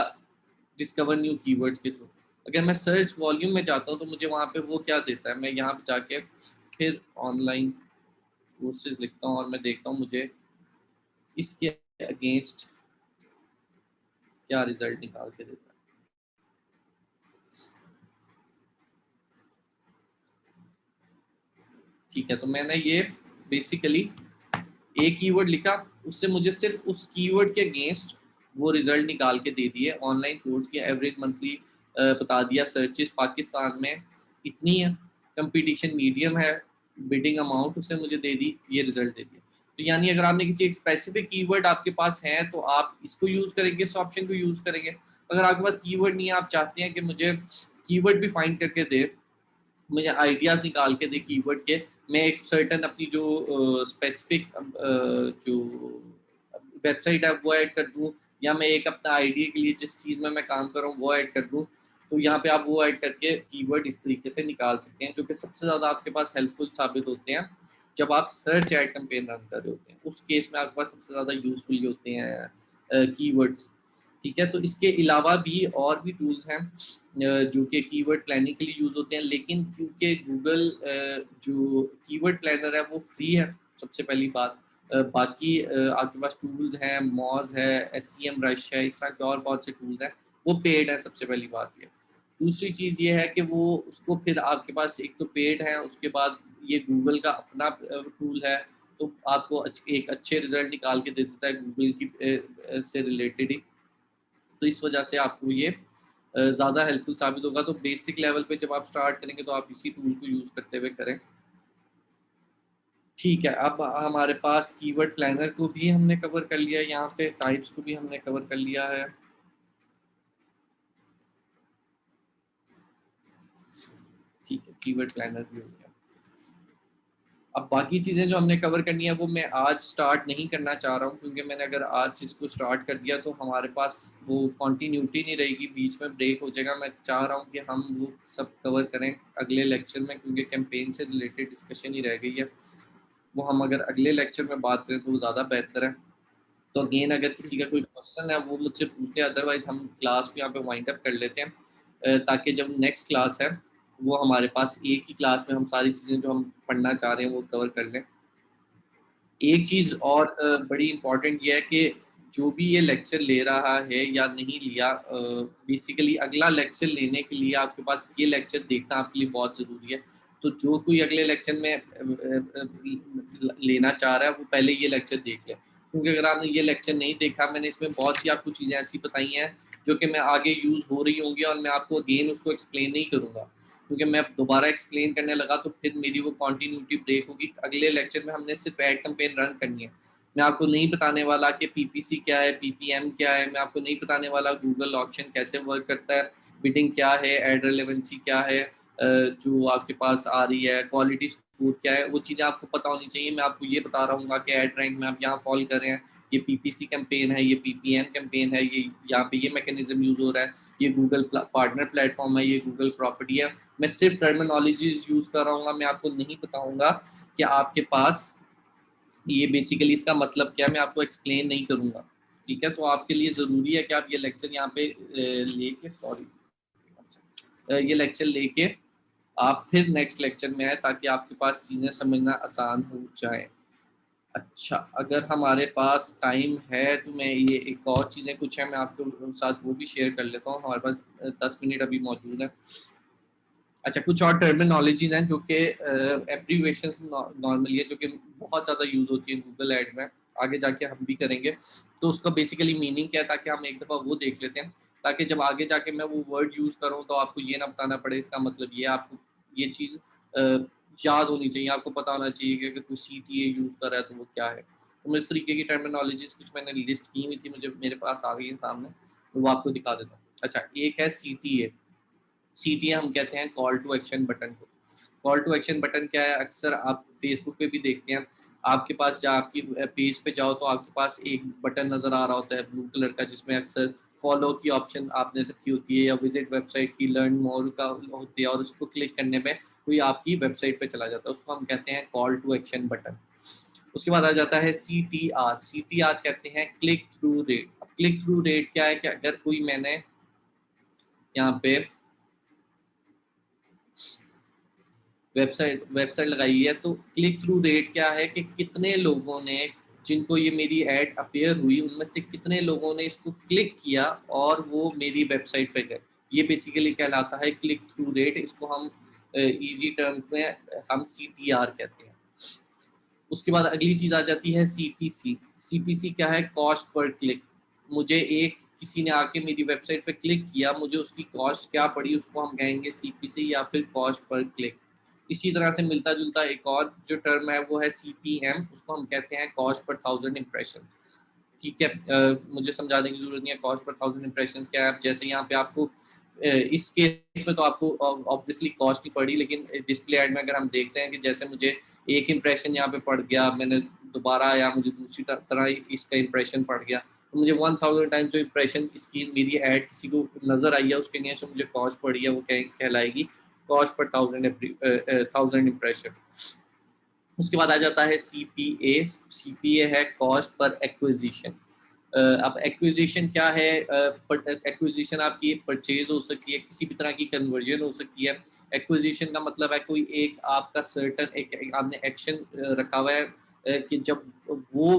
डिस्कवर न्यू कीवर्ड्स के थ्रू। अगर मैं सर्च वॉल्यूम में जाता हूँ तो मुझे वहाँ पे वो क्या देता है, मैं यहाँ पे जाके फिर ऑनलाइन कोर्सेज लिखता हूँ और मैं देखता हूँ मुझे इसके अगेंस्ट क्या रिजल्ट निकाल के देता है। ठीक है, तो मैंने ये बेसिकली एक कीवर्ड लिखा, उससे मुझे सिर्फ उस कीवर्ड के अगेंस्ट वो रिजल्ट निकाल के दे दिए। ऑनलाइन कोर्स की एवरेज मंथली बता दिया, सर्चेस पाकिस्तान में इतनी है, कंपटीशन मीडियम है, बिडिंग अमाउंट उससे मुझे दे दी, ये रिजल्ट दे दिया। तो यानी अगर आपने किसी एक स्पेसिफिक कीवर्ड आपके पास है तो आप इसको यूज करेंगे, इस ऑप्शन को यूज करेंगे। अगर आपके पास कीवर्ड नहीं है, आप चाहते हैं कि मुझे कीवर्ड भी फाइंड करके दे, मुझे आइडियाज निकाल के दे कीवर्ड के, मैं एक सर्टन अपनी जो स्पेसिफिक जो वेबसाइट है वो ऐड कर दूं, या मैं एक अपना आइडिया के लिए जिस चीज़ में मैं काम कर रहा हूँ वो ऐड कर दूं, तो यहाँ पे आप वो ऐड करके कीवर्ड इस तरीके से निकाल सकते हैं, जो कि सबसे ज़्यादा आपके पास हेल्पफुल साबित होते हैं जब आप सर्च एड कैंपेन रन कर रहे होते हैं। उस केस में आपके पास सबसे ज़्यादा यूजफुल होते हैं कीवर्ड्स। ठीक है, तो इसके अलावा भी और भी टूल्स हैं जो कि कीवर्ड प्लानिंग के लिए यूज होते हैं, लेकिन क्योंकि गूगल जो कीवर्ड प्लानर है वो फ्री है, सबसे पहली बात। बाकी आपके पास टूल्स हैं, मॉज है, SCM रश है, इस तरह के और बहुत से टूल्स हैं, वो पेड है, सबसे पहली बात ये। दूसरी चीज़ ये है कि वो उसको फिर आपके पास एक तो पेड है, उसके बाद ये गूगल का अपना टूल है, तो आपको एक अच्छे रिजल्ट निकाल के दे देता है गूगल की से रिलेटेड ही। तो इस वजह से आपको ये ज़्यादा हेल्पफुल साबित होगा। तो बेसिक लेवल पे जब आप स्टार्ट करेंगे तो आप इसी टूल को यूज़ करते हुए करें। ठीक है, अब हमारे पास कीवर्ड प्लानर को भी हमने कवर कर लिया, यहाँ पे टाइप्स को भी हमने कवर कर लिया है। ठीक है, कीवर्ड प्लानर भी हो गया। अब बाकी चीज़ें जो हमने कवर करनी है वो मैं आज स्टार्ट नहीं करना चाह रहा हूँ, क्योंकि मैंने अगर आज इसको स्टार्ट कर दिया तो हमारे पास वो कंटिन्यूटी नहीं रहेगी, बीच में ब्रेक हो जाएगा। मैं चाह रहा हूँ कि हम वो सब कवर करें अगले लेक्चर में, क्योंकि कैंपेन से रिलेटेड डिस्कशन ही रह गई है, वो हम अगर अगले लेक्चर में बात करें तो वो ज़्यादा बेहतर है। तो अगेन अगर किसी का कोई क्वेश्चन है वो मुझसे पूछ ले, अदरवाइज हम क्लास को यहाँ पे वाइंड अप कर लेते हैं, ताकि जब नेक्स्ट क्लास है वो हमारे पास एक ही क्लास में हम सारी चीज़ें जो हम पढ़ना चाह रहे हैं वो कवर कर लें। एक चीज़ और बड़ी इम्पॉर्टेंट ये है कि जो भी ये लेक्चर ले रहा है या नहीं लिया, बेसिकली अगला लेक्चर लेने के लिए आपके पास ये लेक्चर देखना आपके लिए बहुत ज़रूरी है। तो जो कोई अगले लेक्चर में लेना चाह रहा है वो पहले ये लेक्चर देख ले, क्योंकि अगर आपने ये लेक्चर नहीं देखा, मैंने इसमें बहुत सी आपको चीज़ें ऐसी बताई हैं जो कि मैं आगे यूज़ हो रही होंगी और मैं आपको अगेन उसको एक्सप्लेन नहीं करूँगा, क्योंकि मैं दोबारा एक्सप्लेन करने लगा तो फिर मेरी वो कंटिन्यूटी ब्रेक होगी। अगले लेक्चर में हमने सिर्फ एड कैंपेन रन करनी है। मैं आपको नहीं बताने वाला कि PPC क्या है, PPM क्या है, मैं आपको नहीं बताने वाला गूगल ऑक्शन कैसे वर्क करता है, बिडिंग क्या है, एड रेलेवेंसी क्या है, जो आपके पास आ रही है, क्वालिटी स्कोर क्या है, वो चीज़ें आपको पता होनी चाहिए। मैं आपको ये बता रहा हूँ कि एड रैंक में आप यहाँ फॉल कर रहे हैं, ये PPC कैंपेन है, ये PPM कैंपेन है, ये यहाँ पे ये मैकेनिज्म यूज हो रहा है, ये गूगल पार्टनर प्लेटफॉर्म है, ये गूगल प्रॉपर्टी है। मैं सिर्फ टर्मिनोलॉजीज यूज कर रहा हूँ, मैं आपको नहीं बताऊंगा कि आपके पास ये बेसिकली इसका मतलब क्या है, मैं आपको एक्सप्लेन नहीं करूंगा। ठीक है, तो आपके लिए ज़रूरी है कि आप ये लेक्चर यहाँ पे लेके, सॉरी, ये लेक्चर लेके आप फिर नेक्स्ट लेक्चर में आए, ताकि आपके पास चीज़ें समझना आसान हो जाए। अच्छा, अगर हमारे पास टाइम है तो मैं ये एक और चीज़ें कुछ है मैं आपके साथ वो भी शेयर कर लेता हूँ। हमारे पास 10 मिनट अभी मौजूद है। अच्छा, कुछ और टर्मिनोलॉजीज हैं जो कि एब्रीविएशन नॉर्मली है, जो कि बहुत ज़्यादा यूज़ होती है गूगल एड में, आगे जाके हम भी करेंगे। तो उसका बेसिकली मीनिंग क्या है, ताकि हम एक दफ़ा वो देख लेते हैं, ताकि जब आगे जाके मैं वो वर्ड यूज़ करूँ तो आपको ये ना बताना पड़े इसका मतलब ये, आपको ये चीज़ याद होनी चाहिए, आपको पता होना चाहिए कि अगर कोई CTA यूज़ कर रहा है तो वो क्या है। तो मैं इस तरीके की टर्मिनोलॉजीज कुछ मैंने लिस्ट की हुई थी, मुझे मेरे पास आ गई है सामने, तो वो आपको दिखा देता हूँ। अच्छा, एक है CTA हम कहते हैं कॉल टू एक्शन बटन को। कॉल टू एक्शन बटन क्या है, अक्सर आप फेसबुक पे भी देखते हैं, आपके पास जब आपकी पेज पे जाओ तो आपके पास एक बटन नज़र आ रहा होता है ब्लू कलर का, जिसमें अक्सर फॉलो की ऑप्शन आपने रखी होती है, या विजिट वेबसाइट की, लर्न मोर का होती है, और उसको क्लिक करने में कोई आपकी वेबसाइट पे चला जाता है, उसको हम कहते हैं कॉल टू एक्शन बटन। उसके बाद आ जाता है CTR कहते हैं क्लिक थ्रू रेट। अब क्लिक थ्रू रेट क्या है कि अगर कोई मैंने यहाँ पे वेबसाइट लगाई है, तो क्लिक थ्रू रेट क्या है कि कितने लोगों ने, जिनको ये मेरी ऐड अपीयर हुई, उनमें से कितने लोगों ने इसको क्लिक किया और वो मेरी वेबसाइट पे गए, ये बेसिकली कहलाता है क्लिक थ्रू रेट। इसको हम इजी टर्म्स में हम CTR कहते हैं। उसके बाद अगली चीज आ जाती है CPC क्या है, कॉस्ट पर क्लिक। मुझे एक किसी ने आके मेरी वेबसाइट पे क्लिक किया, मुझे उसकी कॉस्ट क्या पड़ी, उसको हम कहेंगे CPC या फिर कॉस्ट पर क्लिक। इसी तरह से मिलता जुलता एक और जो टर्म है वो है CPM, उसको हम कहते हैं कॉस्ट पर 1000 इम्प्रेशन। ठीक है, मुझे समझाने की जरूरत नहीं है कॉस्ट पर 1000 इम्प्रेशन क्या है। जैसे यहाँ पे आपको इस केस में तो आपको ऑब्वियसली कॉस्ट नहीं पड़ी, लेकिन डिस्प्ले ऐड में अगर हम देखते हैं कि जैसे मुझे एक इम्प्रेशन यहाँ पे पड़ गया, मैंने दोबारा या मुझे दूसरी तरह इसका इम्प्रेशन पड़ गया, तो मुझे 1000 टाइम जो इम्प्रेशन इसकी मेरी ऐड किसी को नजर आई है उसके लिए मुझे कॉस्ट पड़ी है, वो कहलाएगी कॉस्ट पर 1000 इम्प्रेशन। उसके बाद आ जाता है CPA। CPA है कॉस्ट पर एक्विजिशन। अब एक्विजिशन क्या है? एक्विजिशन आपकी परचेज हो सकती है, किसी भी तरह की कन्वर्जन हो सकती है। एक्विजिशन का मतलब है कोई एक आपका सर्टन एक आपने एक्शन रखा हुआ है कि जब वो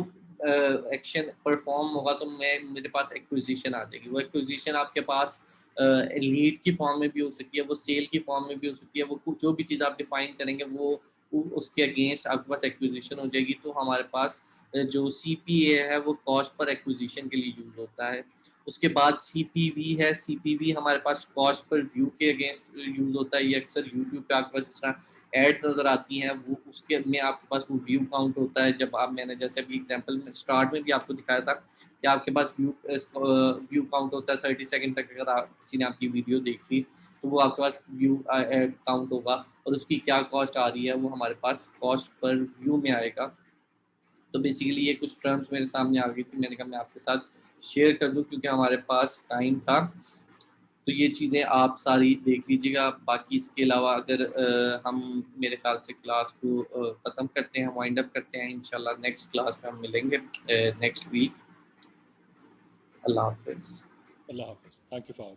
एक्शन परफॉर्म होगा तो मेरे पास एक्विजिशन आ जाएगी। वो एक्विजिशन आपके पास लीड की फॉर्म में भी हो सकती है, वो सेल की फॉर्म में भी हो सकती है, वो जो भी चीज़ आप डिफाइन करेंगे वो उसके अगेंस्ट आपके पास एक्विजिशन हो जाएगी। तो हमारे पास जो CPA है वो कॉस्ट पर एक्विजिशन के लिए यूज होता है। उसके बाद CPV है। CPV हमारे पास कॉस्ट पर व्यू के अगेंस्ट यूज होता है। ये अक्सर यूट्यूब पे आपके पास इस तरह एड्स नजर आती हैं, वो उसके में आपके पास वो व्यू काउंट होता है। जब आप मैंने जैसे अभी एग्जांपल में स्टार्ट में भी आपको दिखाया था कि आपके पास व्यू काउंट होता है 30 सेकंड तक। अगर किसी ने आपकी वीडियो देखी तो वो आपके पास व्यू काउंट होगा और उसकी क्या कॉस्ट आ रही है वो हमारे पास कॉस्ट पर व्यू में आएगा। तो बेसिकली ये कुछ टर्म्स मेरे सामने आ गई थी, मैंने कहा मैं आपके साथ शेयर कर दूं क्योंकि हमारे पास टाइम था। तो ये चीज़ें आप सारी देख लीजिएगा। बाकी इसके अलावा अगर हम मेरे ख्याल से क्लास को ख़त्म करते हैं, वाइंड अप करते हैं। इंशाल्लाह नेक्स्ट क्लास में हम मिलेंगे नेक्स्ट वीक। अल्लाह हाफिज़। अल्लाह हाफिज़। Thank you for